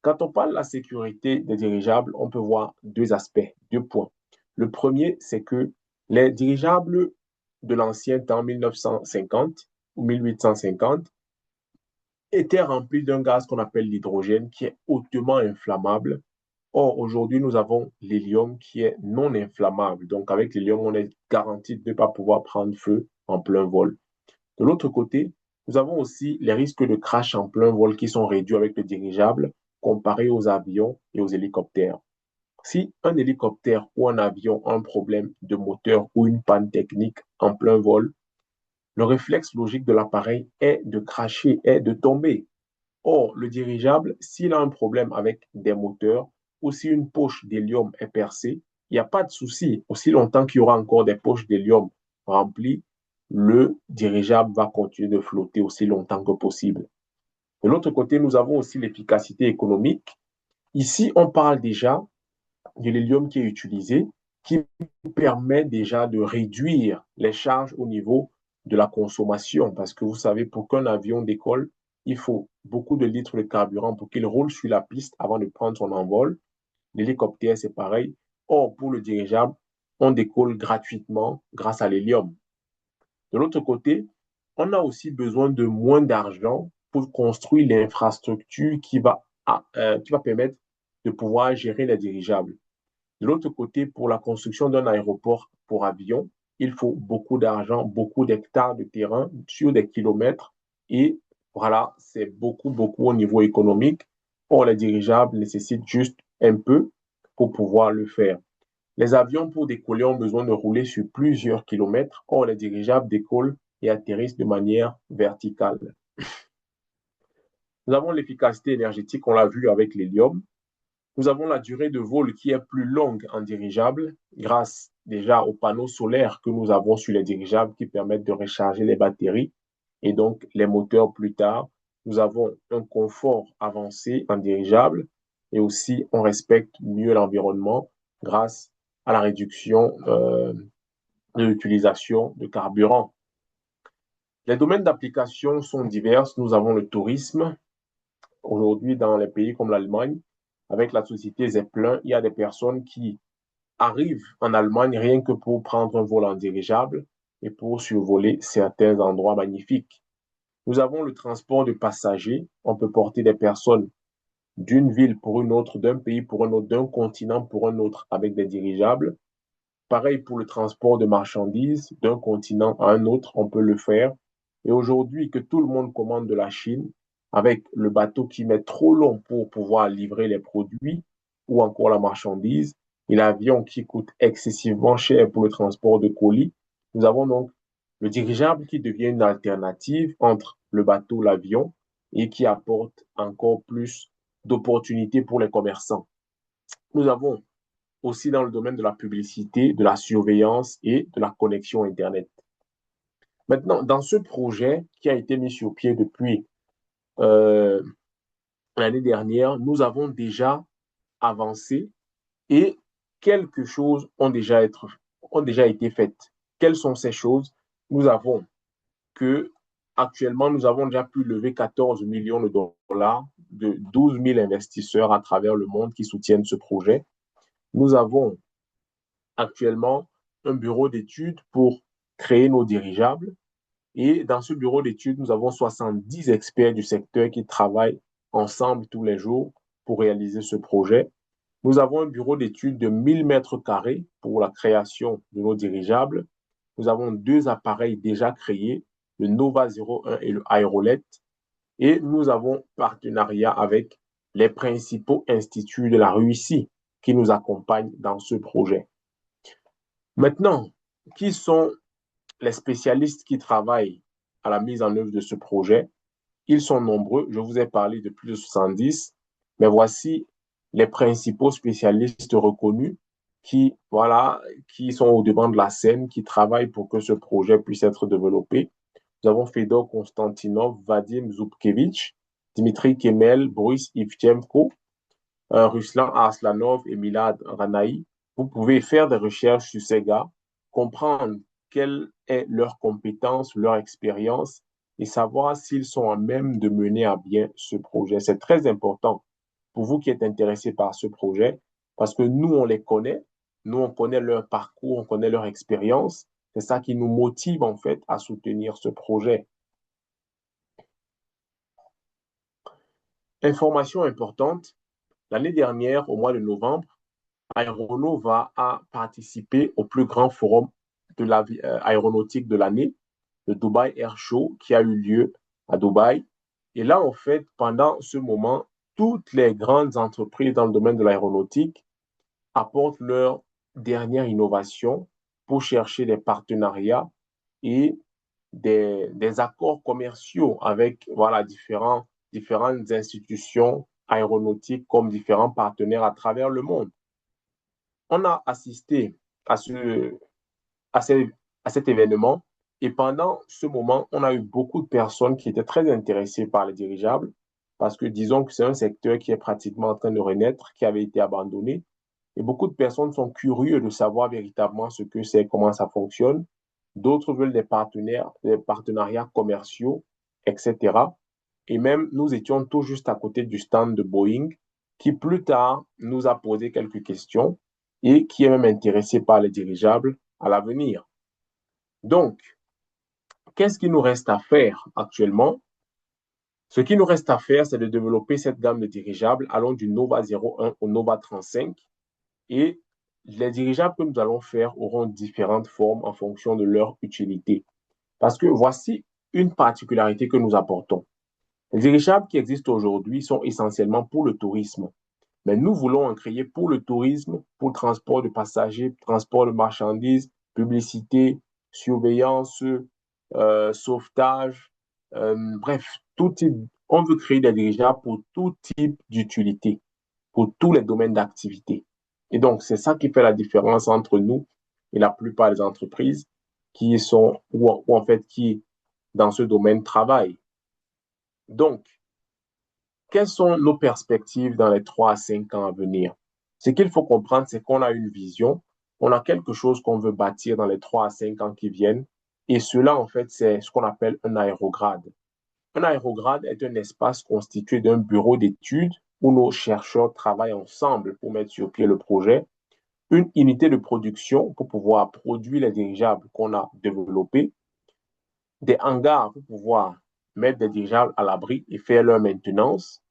Quand on parle de la sécurité des dirigeables, on peut voir deux aspects, deux points. Le premier, c'est que les dirigeables de l'ancien temps, 1950 ou 1850, étaient remplis d'un gaz qu'on appelle l'hydrogène, qui est hautement inflammable. Or, aujourd'hui, nous avons l'hélium qui est non inflammable. Donc, avec l'hélium, on est garanti de ne pas pouvoir prendre feu en plein vol. De l'autre côté, nous avons aussi les risques de crash en plein vol qui sont réduits avec le dirigeable comparé aux avions et aux hélicoptères. Si un hélicoptère ou un avion a un problème de moteur ou une panne technique en plein vol, le réflexe logique de l'appareil est de crasher, est de tomber. Or, le dirigeable, s'il a un problème avec des moteurs ou si une poche d'hélium est percée, il n'y a pas de souci. Aussi longtemps qu'il y aura encore des poches d'hélium remplies, le dirigeable va continuer de flotter aussi longtemps que possible. De l'autre côté, nous avons aussi l'efficacité économique. Ici, on parle déjà de l'hélium qui est utilisé, qui permet déjà de réduire les charges au niveau de la consommation. Parce que vous savez, pour qu'un avion décolle, il faut beaucoup de litres de carburant pour qu'il roule sur la piste avant de prendre son envol. L'hélicoptère, c'est pareil. Or, pour le dirigeable, on décolle gratuitement grâce à l'hélium. De l'autre côté, on a aussi besoin de moins d'argent pour construire l'infrastructure qui va permettre de pouvoir gérer les dirigeables. De l'autre côté, pour la construction d'un aéroport pour avion, il faut beaucoup d'argent, beaucoup d'hectares de terrain sur des kilomètres. Et voilà, c'est beaucoup au niveau économique. Or, les dirigeables nécessitent juste un peu pour pouvoir le faire. Les avions, pour décoller, ont besoin de rouler sur plusieurs kilomètres. Or, les dirigeables décollent et atterrissent de manière verticale. Nous avons l'efficacité énergétique, on l'a vu avec l'hélium. Nous avons la durée de vol qui est plus longue en dirigeable grâce déjà aux panneaux solaires que nous avons sur les dirigeables qui permettent de recharger les batteries et donc les moteurs plus tard. Nous avons un confort avancé en dirigeable et aussi on respecte mieux l'environnement grâce à la réduction de l'utilisation de carburant. Les domaines d'application sont divers. Nous avons le tourisme. Aujourd'hui, dans les pays comme l'Allemagne, avec la société Zeppelin, il y a des personnes qui arrivent en Allemagne rien que pour prendre un vol en dirigeable et pour survoler certains endroits magnifiques. Nous avons le transport de passagers. On peut porter des personnes d'une ville pour une autre, d'un pays pour un autre, d'un continent pour un autre avec des dirigeables. Pareil pour le transport de marchandises d'un continent à un autre, on peut le faire. Et aujourd'hui, que tout le monde commande de la Chine, avec le bateau qui met trop long pour pouvoir livrer les produits ou encore la marchandise, et l'avion qui coûte excessivement cher pour le transport de colis, nous avons donc le dirigeable qui devient une alternative entre le bateau, l'avion, et qui apporte encore plus d'opportunités pour les commerçants. Nous avons aussi dans le domaine de la publicité, de la surveillance et de la connexion Internet. Maintenant, dans ce projet qui a été mis sur pied depuis euh, l'année dernière, nous avons déjà avancé et quelques choses ont déjà été faites. Quelles sont ces choses? Nous avons que actuellement, nous avons déjà pu lever 14 millions de dollars de 12 000 investisseurs à travers le monde qui soutiennent ce projet. Nous avons actuellement un bureau d'études pour créer nos dirigeables. Et dans ce bureau d'études, nous avons 70 experts du secteur qui travaillent ensemble tous les jours pour réaliser ce projet. Nous avons un bureau d'études de 1000 mètres carrés pour la création de nos dirigeables. Nous avons 2 appareils déjà créés, le Nova 01 et le Aerolet. Et nous avons partenariat avec les principaux instituts de la Russie qui nous accompagnent dans ce projet. Maintenant, qui sont les spécialistes qui travaillent à la mise en œuvre de ce projet? Ils sont nombreux. Je vous ai parlé de plus de 70, mais voici les principaux spécialistes reconnus qui sont au devant de la scène, qui travaillent pour que ce projet puisse être développé. Nous avons Fedor Konstantinov, Vadim Zubkevich, Dmitry Kemel, Boris Ivchenko, Ruslan Arslanov et Milad Ranaï. Vous pouvez faire des recherches sur ces gars, comprendre quelle est leur compétence, leur expérience et savoir s'ils sont à même de mener à bien ce projet. C'est très important pour vous qui êtes intéressés par ce projet parce que nous, on les connaît, nous, on connaît leur parcours, on connaît leur expérience. C'est ça qui nous motive en fait à soutenir ce projet. Information importante, l'année dernière, au mois de novembre, Aeronova a participé au plus grand forum de l'aéronautique de l'année, le Dubai Air Show, qui a eu lieu à Dubaï. Et là, en fait, pendant ce moment, toutes les grandes entreprises dans le domaine de l'aéronautique apportent leur dernière innovation pour chercher des partenariats et des accords commerciaux avec différentes institutions aéronautiques comme différents partenaires à travers le monde. On a assisté à cet événement et pendant ce moment, on a eu beaucoup de personnes qui étaient très intéressées par les dirigeables parce que disons que c'est un secteur qui est pratiquement en train de renaître, qui avait été abandonné. Et beaucoup de personnes sont curieuses de savoir véritablement ce que c'est, comment ça fonctionne. D'autres veulent des partenariats commerciaux, etc. Et même, nous étions tout juste à côté du stand de Boeing, qui plus tard nous a posé quelques questions et qui est même intéressé par les dirigeables à l'avenir. Donc, qu'est-ce qu'il nous reste à faire actuellement? Ce qui nous reste à faire, c'est de développer cette gamme de dirigeables allant du Nova 01 au Nova 35 et les dirigeables que nous allons faire auront différentes formes en fonction de leur utilité. Parce que voici une particularité que nous apportons. Les dirigeables qui existent aujourd'hui sont essentiellement pour le tourisme. Mais nous voulons en créer pour le tourisme, pour le transport de passagers, transport de marchandises, publicité, surveillance, sauvetage, bref, tout type. On veut créer des dirigeables pour tout type d'utilité, pour tous les domaines d'activité. Et donc, c'est ça qui fait la différence entre nous et la plupart des entreprises qui sont, ou en fait, qui, dans ce domaine, travaillent. Donc, quelles sont nos perspectives dans les 3 à 5 ans à venir? Ce qu'il faut comprendre, c'est qu'on a une vision, on a quelque chose qu'on veut bâtir dans les 3 à 5 ans qui viennent. Et cela, en fait, c'est ce qu'on appelle un aérograde. Un aérograde est un espace constitué d'un bureau d'études où nos chercheurs travaillent ensemble pour mettre sur pied le projet, une unité de production pour pouvoir produire les dirigeables qu'on a développés, des hangars pour pouvoir mettre des dirigeables à l'abri et faire leur maintenance,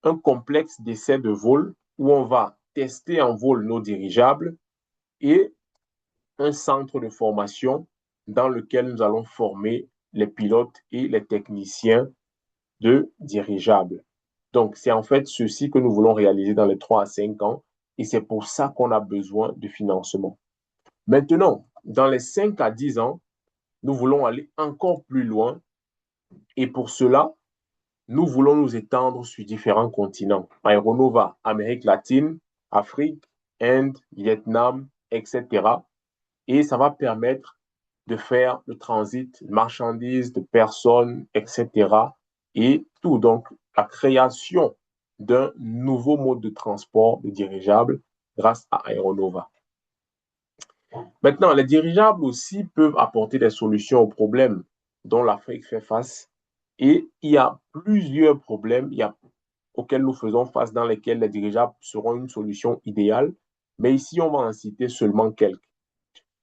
un complexe d'essais de vol où on va tester en vol nos dirigeables et un centre de formation dans lequel nous allons former les pilotes et les techniciens de dirigeables. Donc, c'est en fait ceci que nous voulons réaliser dans les 3 à 5 ans et c'est pour ça qu'on a besoin de financement. Maintenant, dans les 5 à 10 ans, nous voulons aller encore plus loin et pour cela, nous voulons nous étendre sur différents continents. Aeronova, Amérique latine, Afrique, Inde, Vietnam, etc. Et ça va permettre de faire le transit de marchandises, de personnes, etc. Et tout, donc la création d'un nouveau mode de transport de dirigeables grâce à Aeronova. Maintenant, les dirigeables aussi peuvent apporter des solutions aux problèmes dont l'Afrique fait face. Et il y a plusieurs problèmes auxquels nous faisons face, dans lesquels les dirigeables seront une solution idéale. Mais ici, on va en citer seulement quelques.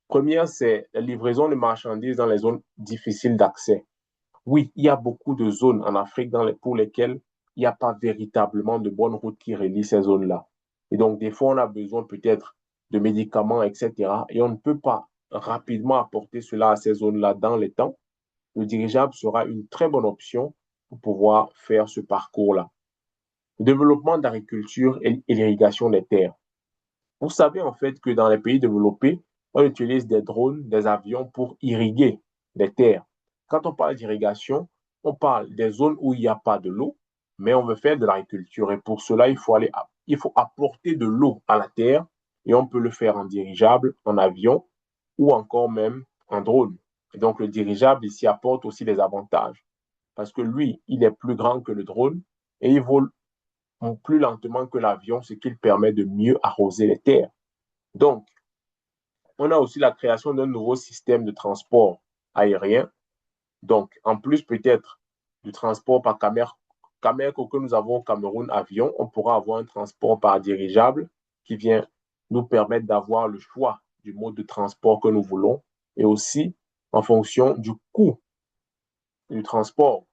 Première, c'est la livraison de marchandises dans les zones difficiles d'accès. Oui, il y a beaucoup de zones en Afrique pour lesquelles il n'y a pas véritablement de bonnes routes qui relient ces zones-là. Et donc, des fois, on a besoin peut-être de médicaments, etc. Et on ne peut pas rapidement apporter cela à ces zones-là dans les temps. Le dirigeable sera une très bonne option pour pouvoir faire ce parcours-là. Le développement d'agriculture et l'irrigation des terres. Vous savez en fait que dans les pays développés, on utilise des drones, des avions pour irriguer les terres. Quand on parle d'irrigation, on parle des zones où il n'y a pas de l'eau, mais on veut faire de l'agriculture. Et pour cela, il faut apporter de l'eau à la terre et on peut le faire en dirigeable, en avion ou encore même en drone. Et donc, le dirigeable ici apporte aussi des avantages parce que lui, il est plus grand que le drone et il vole plus lentement que l'avion, ce qui permet de mieux arroser les terres. Donc, on a aussi la création d'un nouveau système de transport aérien. Donc, en plus peut-être du transport par Cameco que nous avons au Cameroun avion, on pourra avoir un transport par dirigeable qui vient nous permettre d'avoir le choix du mode de transport que nous voulons et aussi en fonction du coût du transport.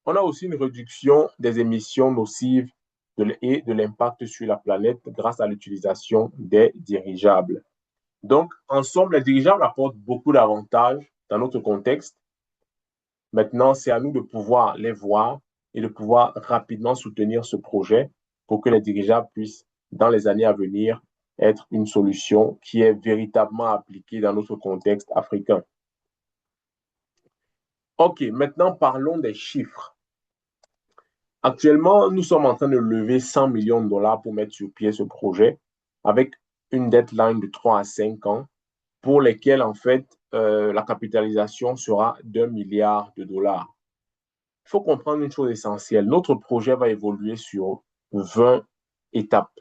On a aussi une réduction des émissions nocives et de l'impact sur la planète grâce à l'utilisation des dirigeables. Donc, en somme, les dirigeables apportent beaucoup d'avantages dans notre contexte. Maintenant, c'est à nous de pouvoir les voir et de pouvoir rapidement soutenir ce projet pour que les dirigeables puissent, dans les années à venir, être une solution qui est véritablement appliquée dans notre contexte africain. OK, maintenant parlons des chiffres. Actuellement, nous sommes en train de lever 100 millions de dollars pour mettre sur pied ce projet avec une deadline de 3 à 5 ans pour lesquels, en fait, la capitalisation sera d'1 milliard de dollars. Il faut comprendre une chose essentielle. Notre projet va évoluer sur 20 étapes.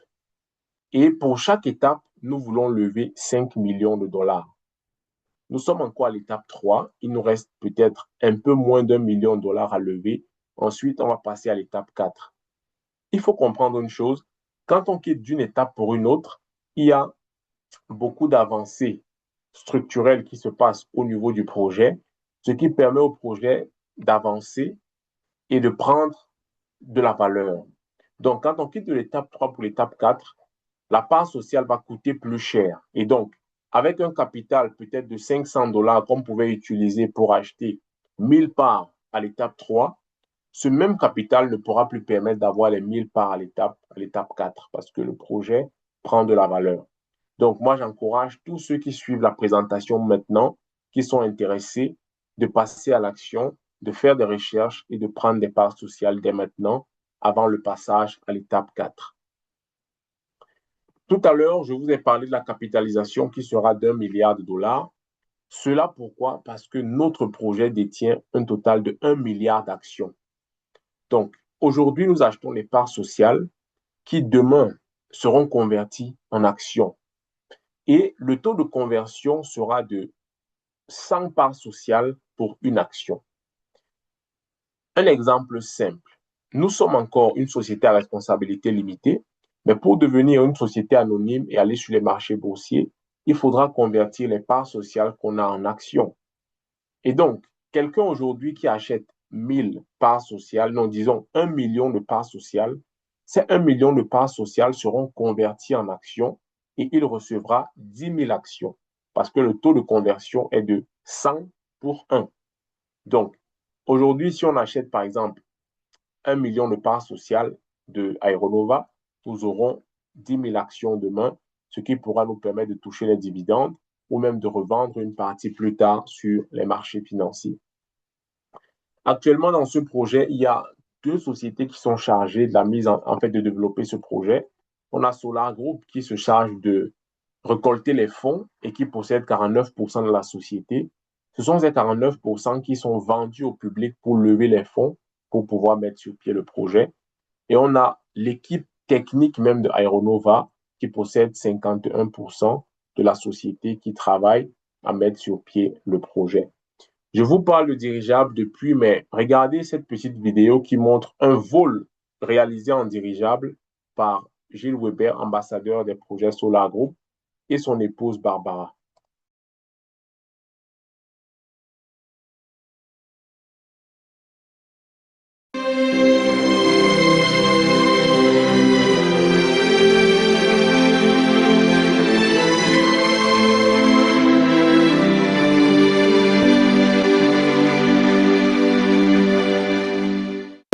Et pour chaque étape, nous voulons lever 5 millions de dollars. Nous sommes encore à l'étape 3. Il nous reste peut-être un peu moins d'1 million de dollars à lever. Ensuite, on va passer à l'étape 4. Il faut comprendre une chose. Quand on quitte d'une étape pour une autre, il y a beaucoup d'avancées structurelles qui se passent au niveau du projet, ce qui permet au projet d'avancer et de prendre de la valeur. Donc, quand on quitte de l'étape 3 pour l'étape 4, la part sociale va coûter plus cher. Et donc, avec un capital peut-être de 500 dollars qu'on pouvait utiliser pour acheter 1000 parts à l'étape 3, ce même capital ne pourra plus permettre d'avoir les 1000 parts à l'étape 4 parce que le projet prend de la valeur. Donc, moi, j'encourage tous ceux qui suivent la présentation maintenant, qui sont intéressés, de passer à l'action, de faire des recherches et de prendre des parts sociales dès maintenant, avant le passage à l'étape 4. Tout à l'heure, je vous ai parlé de la capitalisation qui sera d'1 milliard de dollars. Cela pourquoi? Parce que notre projet détient un total de 1 milliard d'actions. Donc, aujourd'hui, nous achetons les parts sociales qui, demain, seront converties en actions. Et le taux de conversion sera de 100 parts sociales pour une action. Un exemple simple. Nous sommes encore une société à responsabilité limitée, mais pour devenir une société anonyme et aller sur les marchés boursiers, il faudra convertir les parts sociales qu'on a en actions. Et donc, quelqu'un aujourd'hui qui achète 1000 parts sociales, non, disons 1 million de parts sociales, ces 1 million de parts sociales seront converties en actions et il recevra 10 000 actions parce que le taux de conversion est de 100 pour 1. Donc, aujourd'hui, si on achète par exemple 1 million de parts sociales de Aeronova, nous aurons 10 000 actions demain, ce qui pourra nous permettre de toucher les dividendes ou même de revendre une partie plus tard sur les marchés financiers. Actuellement, dans ce projet, il y a deux sociétés qui sont chargées de la mise en fait de développer ce projet. On a Solar Group qui se charge de récolter les fonds et qui possède 49% de la société. Ce sont ces 49% qui sont vendus au public pour lever les fonds pour pouvoir mettre sur pied le projet. Et on a l'équipe technique même de Aeronova qui possède 51% de la société qui travaille à mettre sur pied le projet. Je vous parle de dirigeable depuis, mais regardez cette petite vidéo qui montre un vol réalisé en dirigeable par Gilles Weber, ambassadeur des projets Solar Group, et son épouse Barbara.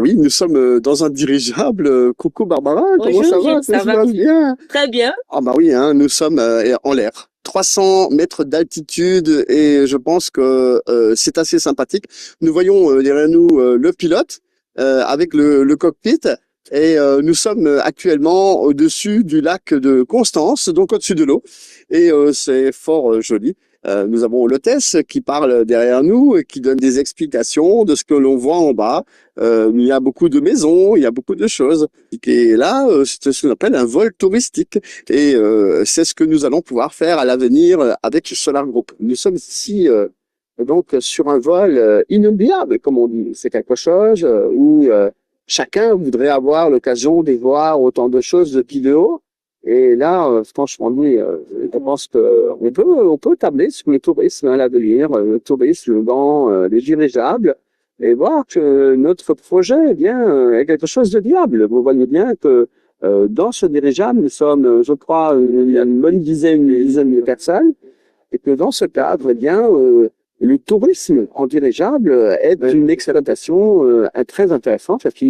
Oui, nous sommes dans un dirigeable. Coucou Barbara, Bonjour, comment ça va? ça Ça se va passe bien? très bien. Ah bah oui, hein, nous sommes en l'air. 300 mètres d'altitude et je pense que c'est assez sympathique. Nous voyons derrière nous le pilote avec le cockpit et nous sommes actuellement au-dessus du lac de Constance, donc au-dessus de l'eau et c'est fort joli. Nous avons l'hôtesse qui parle derrière nous et qui donne des explications de ce que l'on voit en bas. Il y a beaucoup de maisons, il y a beaucoup de choses. Et là, c'est ce qu'on appelle un vol touristique. Et c'est ce que nous allons pouvoir faire à l'avenir avec Solar Group. Nous sommes ici donc sur un vol inoubliable, comme on dit. C'est quelque chose où chacun voudrait avoir l'occasion de voir autant de choses depuis de haut. Et là, franchement, je pense on peut tabler sur le tourisme à l'avenir, le tourisme dans les dirigeables, et voir que notre projet, eh bien, est quelque chose de viable. Vous voyez bien que dans ce dirigeable, nous sommes, je crois, il y a une bonne dizaine de personnes, et que dans ce cadre, eh bien, le tourisme en dirigeable est une exploitation très intéressante, c'est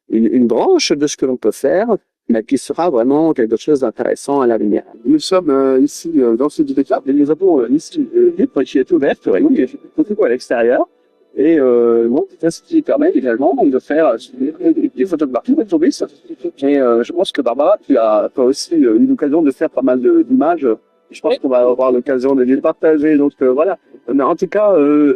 une branche de ce que l'on peut faire, mais qui sera vraiment quelque chose d'intéressant à l'avenir. Nous sommes ici dans ce dirigeable et nous avons ici une vitre qui est ouverte, qui est surtout à l'extérieur. Et bon, c'est ce qui permet également de faire des photographies de touristes. Et je pense que Barbara, tu as aussi eu l'occasion de faire pas mal d'images. Je pense qu'on va avoir l'occasion de les partager. Donc voilà. Mais en tout cas,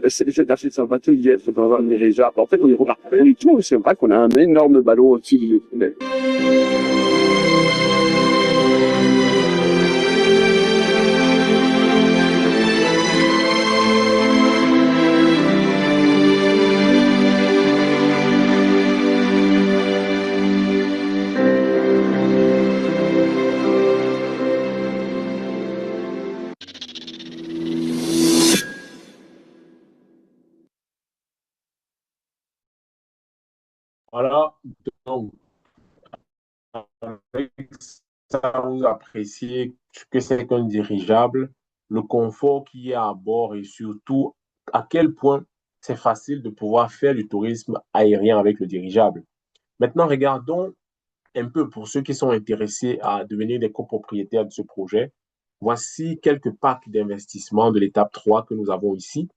c'est assez sympathique d'être dans un dirigeable. En fait, on est remarqué du tout. C'est vrai qu'on a un énorme ballon au-dessus du tunnel. Voilà, donc, avec ça, vous appréciez ce que c'est qu'un dirigeable, le confort qu'il y a à bord et surtout à quel point c'est facile de pouvoir faire du tourisme aérien avec le dirigeable. Maintenant, regardons un peu pour ceux qui sont intéressés à devenir des copropriétaires de ce projet. Voici quelques packs d'investissement de l'étape 3 que nous avons ici.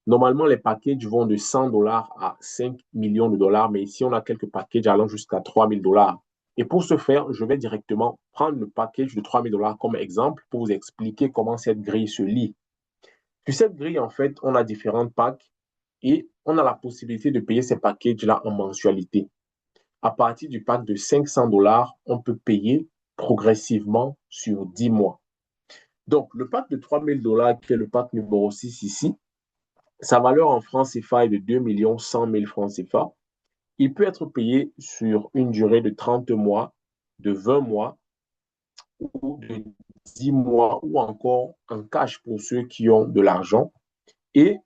Normalement, les packages vont de 100 dollars à 5 millions de dollars, mais ici, on a quelques packages allant jusqu'à 3 000 dollars. Et pour ce faire, je vais directement prendre le package de 3 000 dollars comme exemple pour vous expliquer comment cette grille se lit. Sur cette grille, en fait, on a différents packs et on a la possibilité de payer ces packages-là en mensualité. À partir du pack de 500 dollars, on peut payer progressivement sur 10 mois. Donc, le pack de 3 000 dollars, qui est le pack numéro 6 ici, sa valeur en francs CFA est de 2 100 000 francs CFA. Il peut être payé sur une durée de 30 mois, de 20 mois ou de 10 mois ou encore en cash pour ceux qui ont de l'argent. Et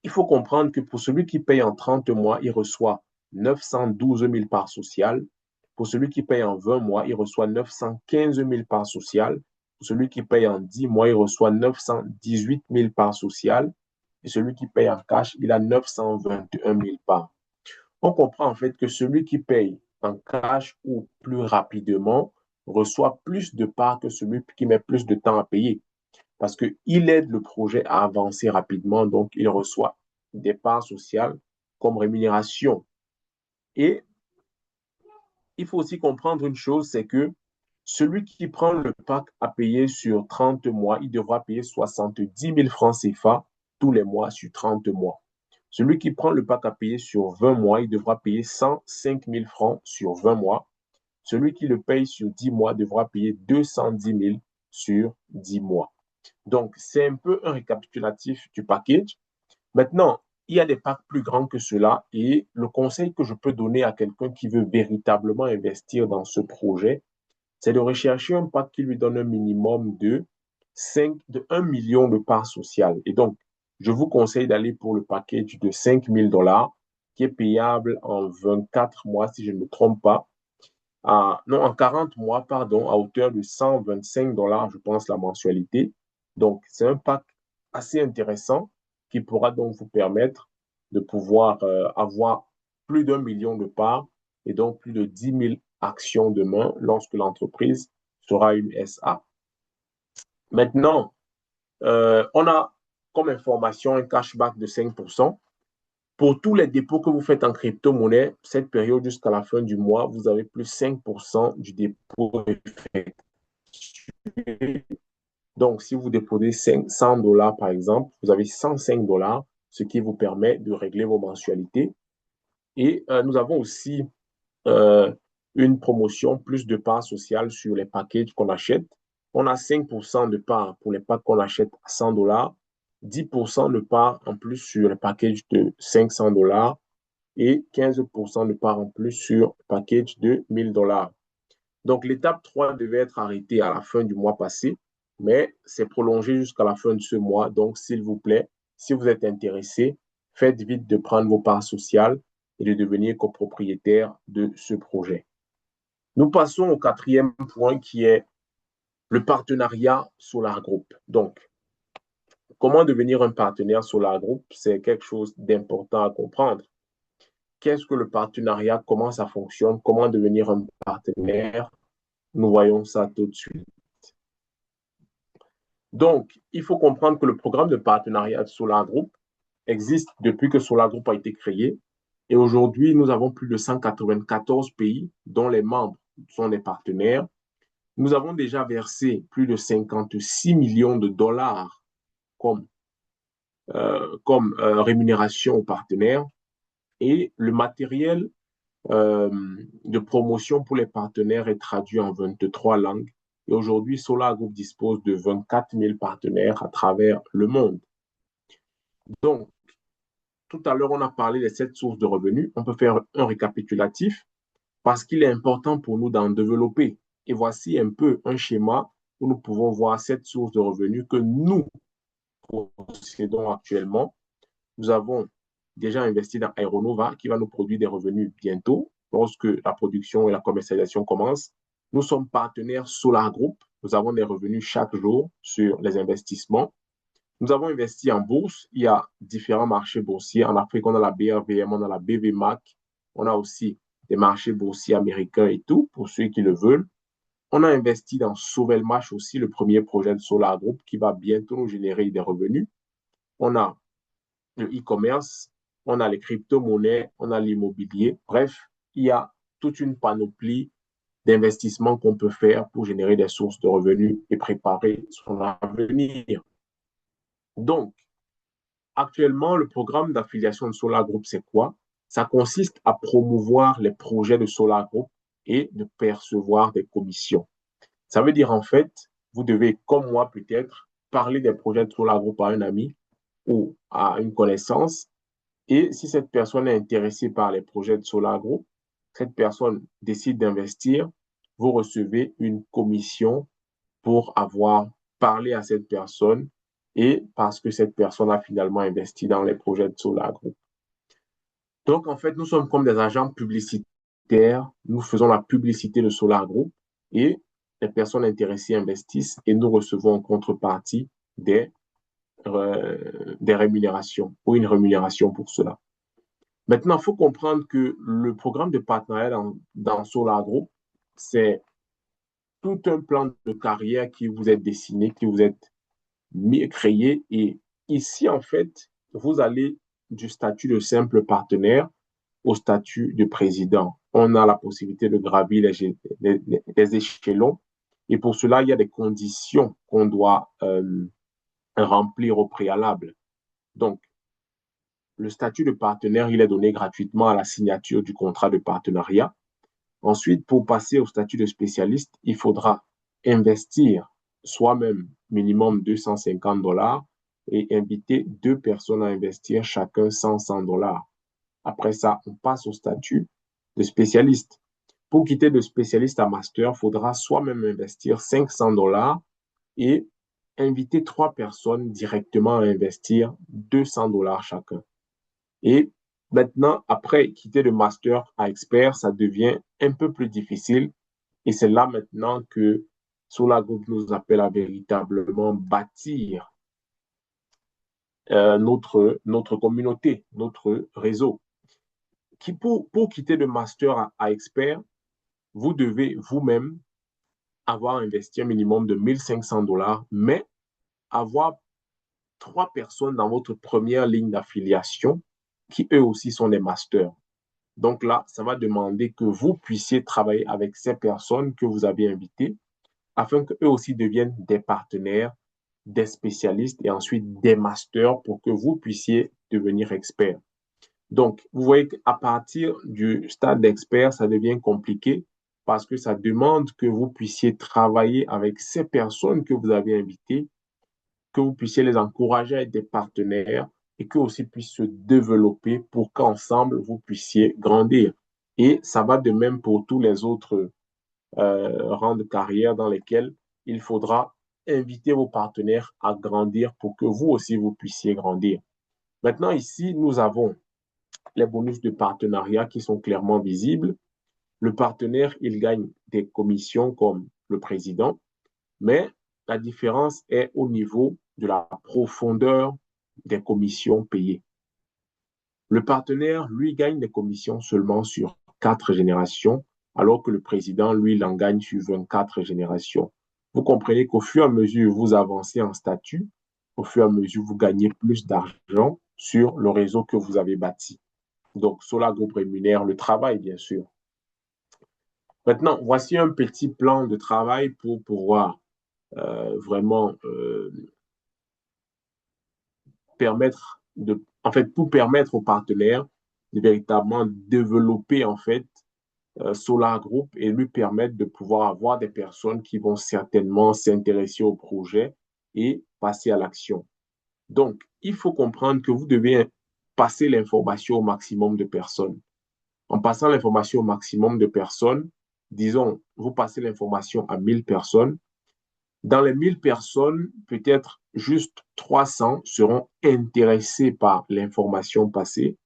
il faut comprendre que pour celui qui paye en 30 mois, il reçoit 912 000 parts sociales. Pour celui qui paye en 20 mois, il reçoit 915 000 parts sociales. Pour celui qui paye en 10 mois, il reçoit 918 000 parts sociales. Et celui qui paye en cash, il a 921 000 parts. On comprend en fait que celui qui paye en cash ou plus rapidement reçoit plus de parts que celui qui met plus de temps à payer. Parce qu'il aide le projet à avancer rapidement, donc il reçoit des parts sociales comme rémunération. Et il faut aussi comprendre une chose, c'est que celui qui prend le pack à payer sur 30 mois, il devra payer 70 000 francs CFA tous les mois sur 30 mois. Celui qui prend le pack à payer sur 20 mois, il devra payer 105 000 francs sur 20 mois. Celui qui le paye sur 10 mois devra payer 210 000 sur 10 mois. Donc, c'est un peu un récapitulatif du package. Maintenant, il y a des packs plus grands que cela et le conseil que je peux donner à quelqu'un qui veut véritablement investir dans ce projet, c'est de rechercher un pack qui lui donne un minimum de 1 million de parts sociales. Et donc, je vous conseille d'aller pour le package de 5 000 $ qui est payable en 24 mois, si je ne me trompe pas. En 40 mois, pardon, à hauteur de 125 $, je pense, la mensualité. Donc, c'est un pack assez intéressant qui pourra donc vous permettre de pouvoir avoir plus d'1 million de parts et donc plus de 10 000 actions demain lorsque l'entreprise sera une SA. Maintenant, on a comme information un cashback de 5%. Pour tous les dépôts que vous faites en crypto-monnaie, cette période jusqu'à la fin du mois, vous avez plus 5% du dépôt effectué. Donc, si vous déposez 100 $ par exemple, vous avez 105 $, ce qui vous permet de régler vos mensualités. Et nous avons aussi une promotion, plus de parts sociales sur les packages qu'on achète. On a 5% de parts pour les packs qu'on achète à 100 $, 10% de parts en plus sur le package de 500 $ et 15% de parts en plus sur le package de 1 000 $. Donc, l'étape 3 devait être arrêtée à la fin du mois passé, mais c'est prolongé jusqu'à la fin de ce mois. Donc, s'il vous plaît, si vous êtes intéressé, faites vite de prendre vos parts sociales et de devenir copropriétaire de ce projet. Nous passons au 4e point qui est le partenariat Solar Group. Donc, comment devenir un partenaire Solar Group? C'est quelque chose d'important à comprendre. Qu'est-ce que le partenariat? Comment ça fonctionne? Comment devenir un partenaire? Nous voyons ça tout de suite. Donc, il faut comprendre que le programme de partenariat de Solar Group existe depuis que Solar Group a été créé. Et aujourd'hui, nous avons plus de 194 pays dont les membres sont des partenaires. Nous avons déjà versé plus de 56 millions de dollars comme rémunération aux partenaires. Et le matériel de promotion pour les partenaires est traduit en 23 langues. Et aujourd'hui, Solar Group dispose de 24 000 partenaires à travers le monde. Donc, tout à l'heure, on a parlé des 7 sources de revenus. On peut faire un récapitulatif parce qu'il est important pour nous d'en développer. Et voici un peu un schéma où nous pouvons voir 7 sources de revenus que nous possédons actuellement. Nous avons déjà investi dans Aeronova qui va nous produire des revenus bientôt lorsque la production et la commercialisation commencent. Nous sommes partenaires Solar Group. Nous avons des revenus chaque jour sur les investissements. Nous avons investi en bourse. Il y a différents marchés boursiers. En Afrique, on a la BRVM, on a la BVMAC. On a aussi des marchés boursiers américains et tout, pour ceux qui le veulent. On a investi dans Sovelmash aussi, le premier projet de Solar Group qui va bientôt nous générer des revenus. On a le e-commerce, on a les crypto-monnaies, on a l'immobilier. Bref, il y a toute une panoplie d'investissements qu'on peut faire pour générer des sources de revenus et préparer son avenir. Donc, actuellement, le programme d'affiliation de Solar Group, c'est quoi? Ça consiste à promouvoir les projets de Solar Group et de percevoir des commissions. Ça veut dire, en fait, vous devez, comme moi peut-être, parler des projets de Solar Group à un ami ou à une connaissance. Et si cette personne est intéressée par les projets de Solar Group, cette personne décide d'investir, vous recevez une commission pour avoir parlé à cette personne et parce que cette personne a finalement investi dans les projets de Solar Group. Donc, en fait, nous sommes comme des agents publicitaires. Nous faisons la publicité de Solar Group et les personnes intéressées investissent et nous recevons en contrepartie des rémunérations ou une rémunération pour cela. Maintenant, il faut comprendre que le programme de partenariat dans Solar Group, c'est tout un plan de carrière qui vous est dessiné, qui vous est créé. Et ici, en fait, vous allez du statut de simple partenaire au statut de président. On a la possibilité de gravir les échelons et pour cela, il y a des conditions qu'on doit remplir au préalable. Donc, le statut de partenaire, il est donné gratuitement à la signature du contrat de partenariat. Ensuite, pour passer au statut de spécialiste, il faudra investir soi-même minimum $250 et inviter 2 personnes à investir chacun $100. Après ça, on passe au statut de spécialiste. Pour quitter de spécialiste à master, il faudra soi-même investir $500 et inviter 3 personnes directement à investir $200 chacun. Et maintenant, après quitter de master à expert, ça devient un peu plus difficile. Et c'est là maintenant que Solar Group nous appelle à véritablement bâtir notre communauté, notre réseau. Pour quitter de master à expert, vous devez vous-même avoir investi un minimum de $1 500, mais avoir 3 personnes dans votre première ligne d'affiliation qui eux aussi sont des masters. Donc là, ça va demander que vous puissiez travailler avec ces personnes que vous avez invitées afin qu'eux aussi deviennent des partenaires, des spécialistes et ensuite des masters pour que vous puissiez devenir expert. Donc, vous voyez qu'à partir du stade d'expert, ça devient compliqué parce que ça demande que vous puissiez travailler avec ces personnes que vous avez invitées, que vous puissiez les encourager à être des partenaires et qu'eux aussi puissent se développer pour qu'ensemble, vous puissiez grandir. Et ça va de même pour tous les autres rangs de carrière dans lesquels il faudra inviter vos partenaires à grandir pour que vous aussi, vous puissiez grandir. Maintenant, ici, nous avons les bonus de partenariat qui sont clairement visibles. Le partenaire, il gagne des commissions comme le président, mais la différence est au niveau de la profondeur des commissions payées. Le partenaire, lui, gagne des commissions seulement sur 4 générations, alors que le président, lui, il en gagne sur 24 générations. Vous comprenez qu'au fur et à mesure que vous avancez en statut, au fur et à mesure vous gagnez plus d'argent sur le réseau que vous avez bâti. Donc, Solar Group rémunère le travail, bien sûr. Maintenant, voici un petit plan de travail pour pouvoir vraiment permettre aux partenaires de véritablement développer en fait Solar Group et lui permettre de pouvoir avoir des personnes qui vont certainement s'intéresser au projet et passer à l'action. Donc, il faut comprendre que vous devez passer l'information au maximum de personnes. En passant l'information au maximum de personnes, disons, vous passez l'information à 1000 personnes. Dans les 1000 personnes, peut-être juste 300 seront intéressées par l'information passée.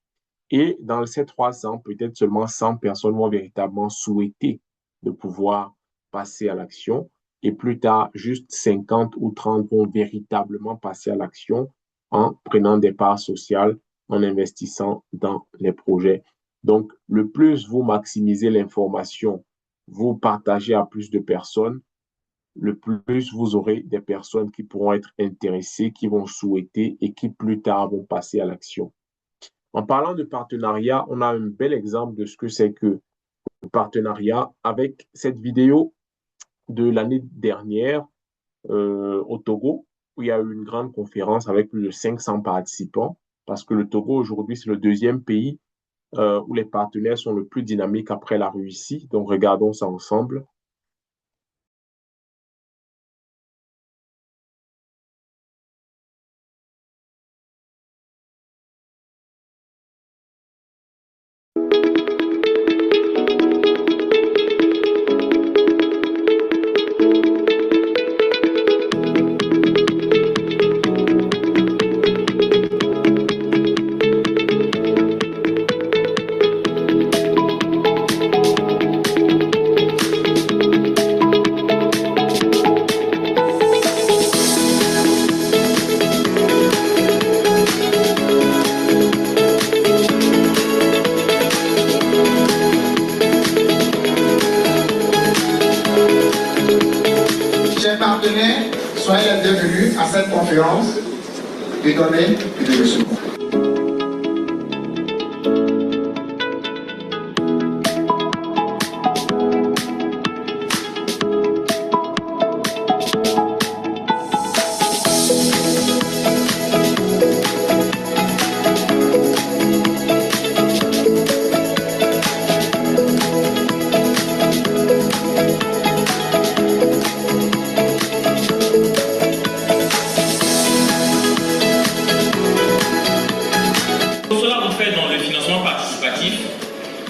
Et dans ces 300, peut-être seulement 100 personnes vont véritablement souhaiter de pouvoir passer à l'action. Et plus tard, juste 50 ou 30 vont véritablement passer à l'action en prenant des parts sociales, en investissant dans les projets. Donc, le plus vous maximisez l'information, vous partagez à plus de personnes, le plus vous aurez des personnes qui pourront être intéressées, qui vont souhaiter et qui plus tard vont passer à l'action. En parlant de partenariat, on a un bel exemple de ce que c'est que le partenariat avec cette vidéo de l'année dernière au Togo, où il y a eu une grande conférence avec plus de 500 participants, parce que le Togo, aujourd'hui, c'est le 2e pays où les partenaires sont le plus dynamiques après la Russie. Donc, regardons ça ensemble. Soyez les bienvenus à cette conférence des données et des ressources.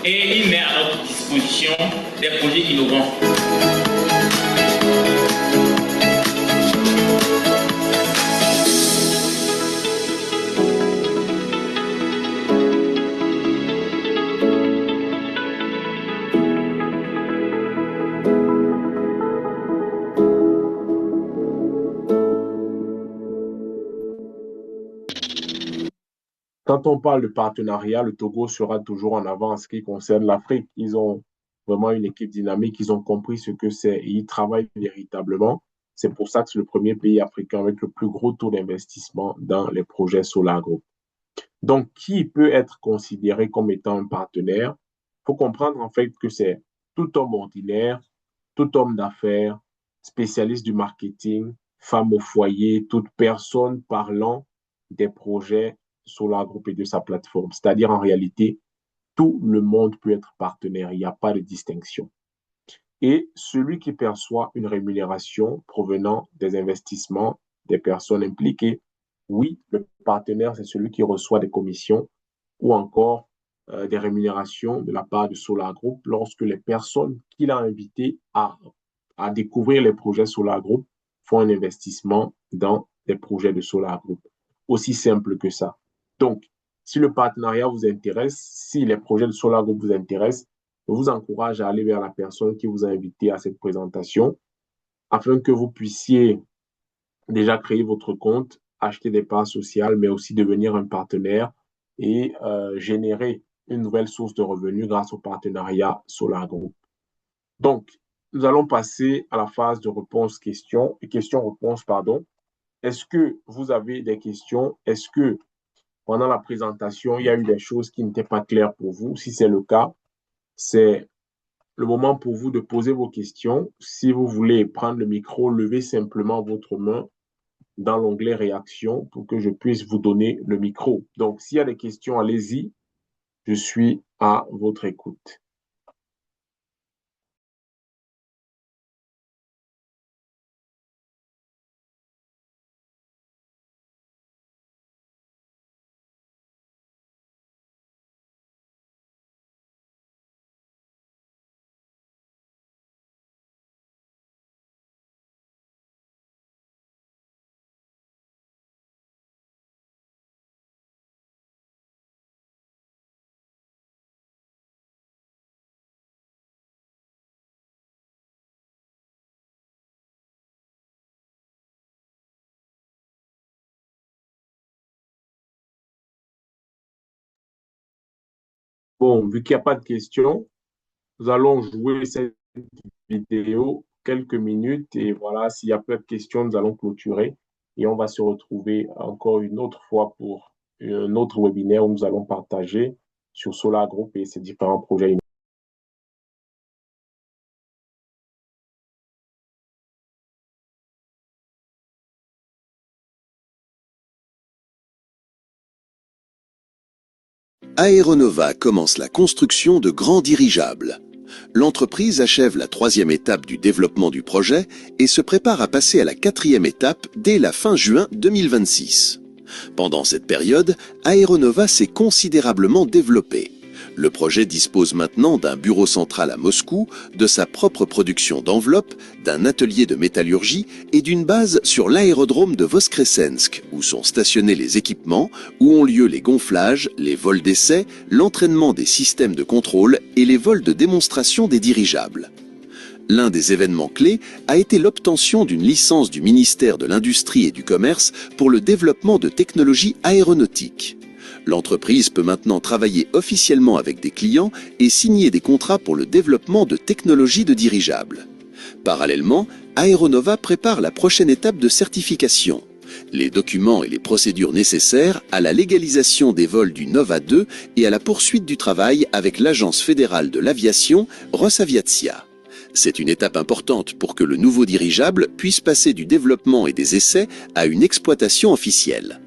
et il met à notre disposition des projets innovants. Quand on parle de partenariat, le Togo sera toujours en avant en ce qui concerne l'Afrique. Ils ont vraiment une équipe dynamique, ils ont compris ce que c'est et ils travaillent véritablement. C'est pour ça que c'est le premier pays africain avec le plus gros taux d'investissement dans les projets Solar Group. Donc, qui peut être considéré comme étant un partenaire? Il faut comprendre en fait que c'est tout homme ordinaire, tout homme d'affaires, spécialiste du marketing, femme au foyer, toute personne parlant des projets Solar Group et de sa plateforme. C'est-à-dire, en réalité, tout le monde peut être partenaire. Il n'y a pas de distinction. Et celui qui perçoit une rémunération provenant des investissements des personnes impliquées, oui, le partenaire, c'est celui qui reçoit des commissions ou encore des rémunérations de la part de Solar Group lorsque les personnes qu'il a invitées à découvrir les projets Solar Group font un investissement dans des projets de Solar Group. Aussi simple que ça. Donc, si le partenariat vous intéresse, si les projets de Solar Group vous intéressent, je vous encourage à aller vers la personne qui vous a invité à cette présentation afin que vous puissiez déjà créer votre compte, acheter des parts sociales, mais aussi devenir un partenaire et générer une nouvelle source de revenus grâce au partenariat Solar Group. Donc, nous allons passer à la phase de questions-réponses, pardon. Est-ce que vous avez des questions? Est-ce que pendant la présentation, il y a eu des choses qui n'étaient pas claires pour vous? Si c'est le cas, c'est le moment pour vous de poser vos questions. Si vous voulez prendre le micro, levez simplement votre main dans l'onglet réaction pour que je puisse vous donner le micro. Donc, s'il y a des questions, allez-y. Je suis à votre écoute. Bon, vu qu'il n'y a pas de questions, nous allons jouer cette vidéo quelques minutes et voilà, s'il n'y a pas de questions, nous allons clôturer et on va se retrouver encore une autre fois pour un autre webinaire où nous allons partager sur Solar Group et ses différents projets. Aeronova commence la construction de grands dirigeables. L'entreprise achève la 3e étape du développement du projet et se prépare à passer à la 4e étape dès la fin juin 2026. Pendant cette période, Aeronova s'est considérablement développé. Le projet dispose maintenant d'un bureau central à Moscou, de sa propre production d'enveloppes, d'un atelier de métallurgie et d'une base sur l'aérodrome de Voskresensk, où sont stationnés les équipements, où ont lieu les gonflages, les vols d'essai, l'entraînement des systèmes de contrôle et les vols de démonstration des dirigeables. L'un des événements clés a été l'obtention d'une licence du ministère de l'Industrie et du Commerce pour le développement de technologies aéronautiques. L'entreprise peut maintenant travailler officiellement avec des clients et signer des contrats pour le développement de technologies de dirigeables. Parallèlement, Aeronova prépare la prochaine étape de certification. Les documents et les procédures nécessaires à la légalisation des vols du Nova 2 et à la poursuite du travail avec l'Agence fédérale de l'aviation, Rosaviatia. C'est une étape importante pour que le nouveau dirigeable puisse passer du développement et des essais à une exploitation officielle.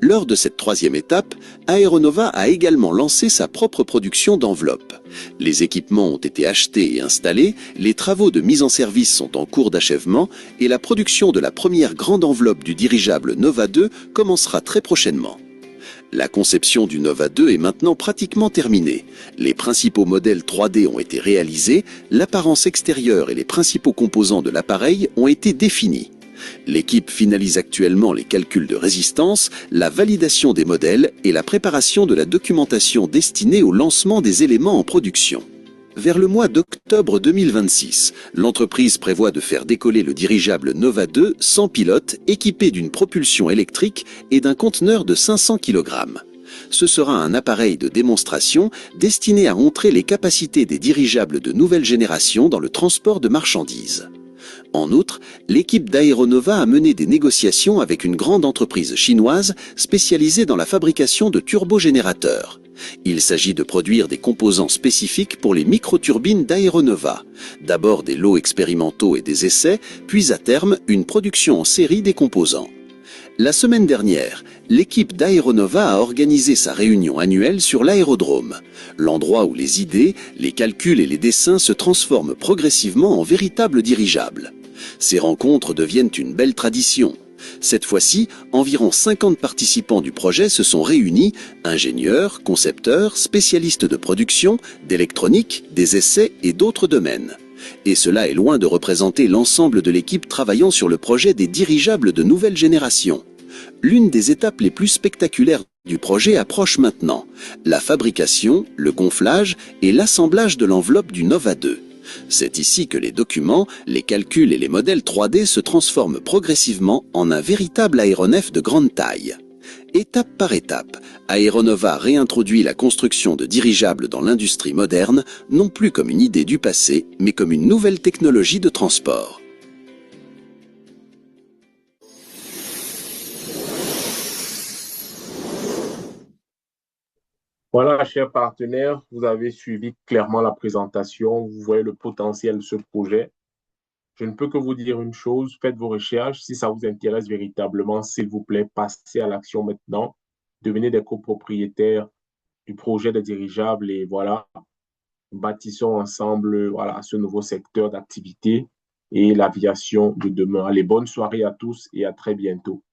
Lors de cette 3e étape, Aeronova a également lancé sa propre production d'enveloppes. Les équipements ont été achetés et installés, les travaux de mise en service sont en cours d'achèvement et la production de la première grande enveloppe du dirigeable Nova 2 commencera très prochainement. La conception du Nova 2 est maintenant pratiquement terminée. Les principaux modèles 3D ont été réalisés, l'apparence extérieure et les principaux composants de l'appareil ont été définis. L'équipe finalise actuellement les calculs de résistance, la validation des modèles et la préparation de la documentation destinée au lancement des éléments en production. Vers le mois d'octobre 2026, l'entreprise prévoit de faire décoller le dirigeable Nova 2 sans pilote, équipé d'une propulsion électrique et d'un conteneur de 500 kg. Ce sera un appareil de démonstration destiné à montrer les capacités des dirigeables de nouvelle génération dans le transport de marchandises. En outre, l'équipe d'Aeronova a mené des négociations avec une grande entreprise chinoise spécialisée dans la fabrication de turbogénérateurs. Il s'agit de produire des composants spécifiques pour les microturbines d'Aeronova. D'abord des lots expérimentaux et des essais, puis à terme une production en série des composants. La semaine dernière, l'équipe d'Aeronova a organisé sa réunion annuelle sur l'aérodrome, l'endroit où les idées, les calculs et les dessins se transforment progressivement en véritables dirigeables. Ces rencontres deviennent une belle tradition. Cette fois-ci, environ 50 participants du projet se sont réunis, ingénieurs, concepteurs, spécialistes de production, d'électronique, des essais et d'autres domaines. Et cela est loin de représenter l'ensemble de l'équipe travaillant sur le projet des dirigeables de nouvelle génération. L'une des étapes les plus spectaculaires du projet approche maintenant, la fabrication, le gonflage et l'assemblage de l'enveloppe du Nova 2. C'est ici que les documents, les calculs et les modèles 3D se transforment progressivement en un véritable aéronef de grande taille. Étape par étape, Aeronova réintroduit la construction de dirigeables dans l'industrie moderne, non plus comme une idée du passé, mais comme une nouvelle technologie de transport. Voilà, chers partenaires, vous avez suivi clairement la présentation, vous voyez le potentiel de ce projet. Je ne peux que vous dire une chose, faites vos recherches. Si ça vous intéresse véritablement, s'il vous plaît, passez à l'action maintenant. Devenez des copropriétaires du projet des dirigeables et voilà, bâtissons ensemble voilà, ce nouveau secteur d'activité et l'aviation de demain. Allez, bonne soirée à tous et à très bientôt.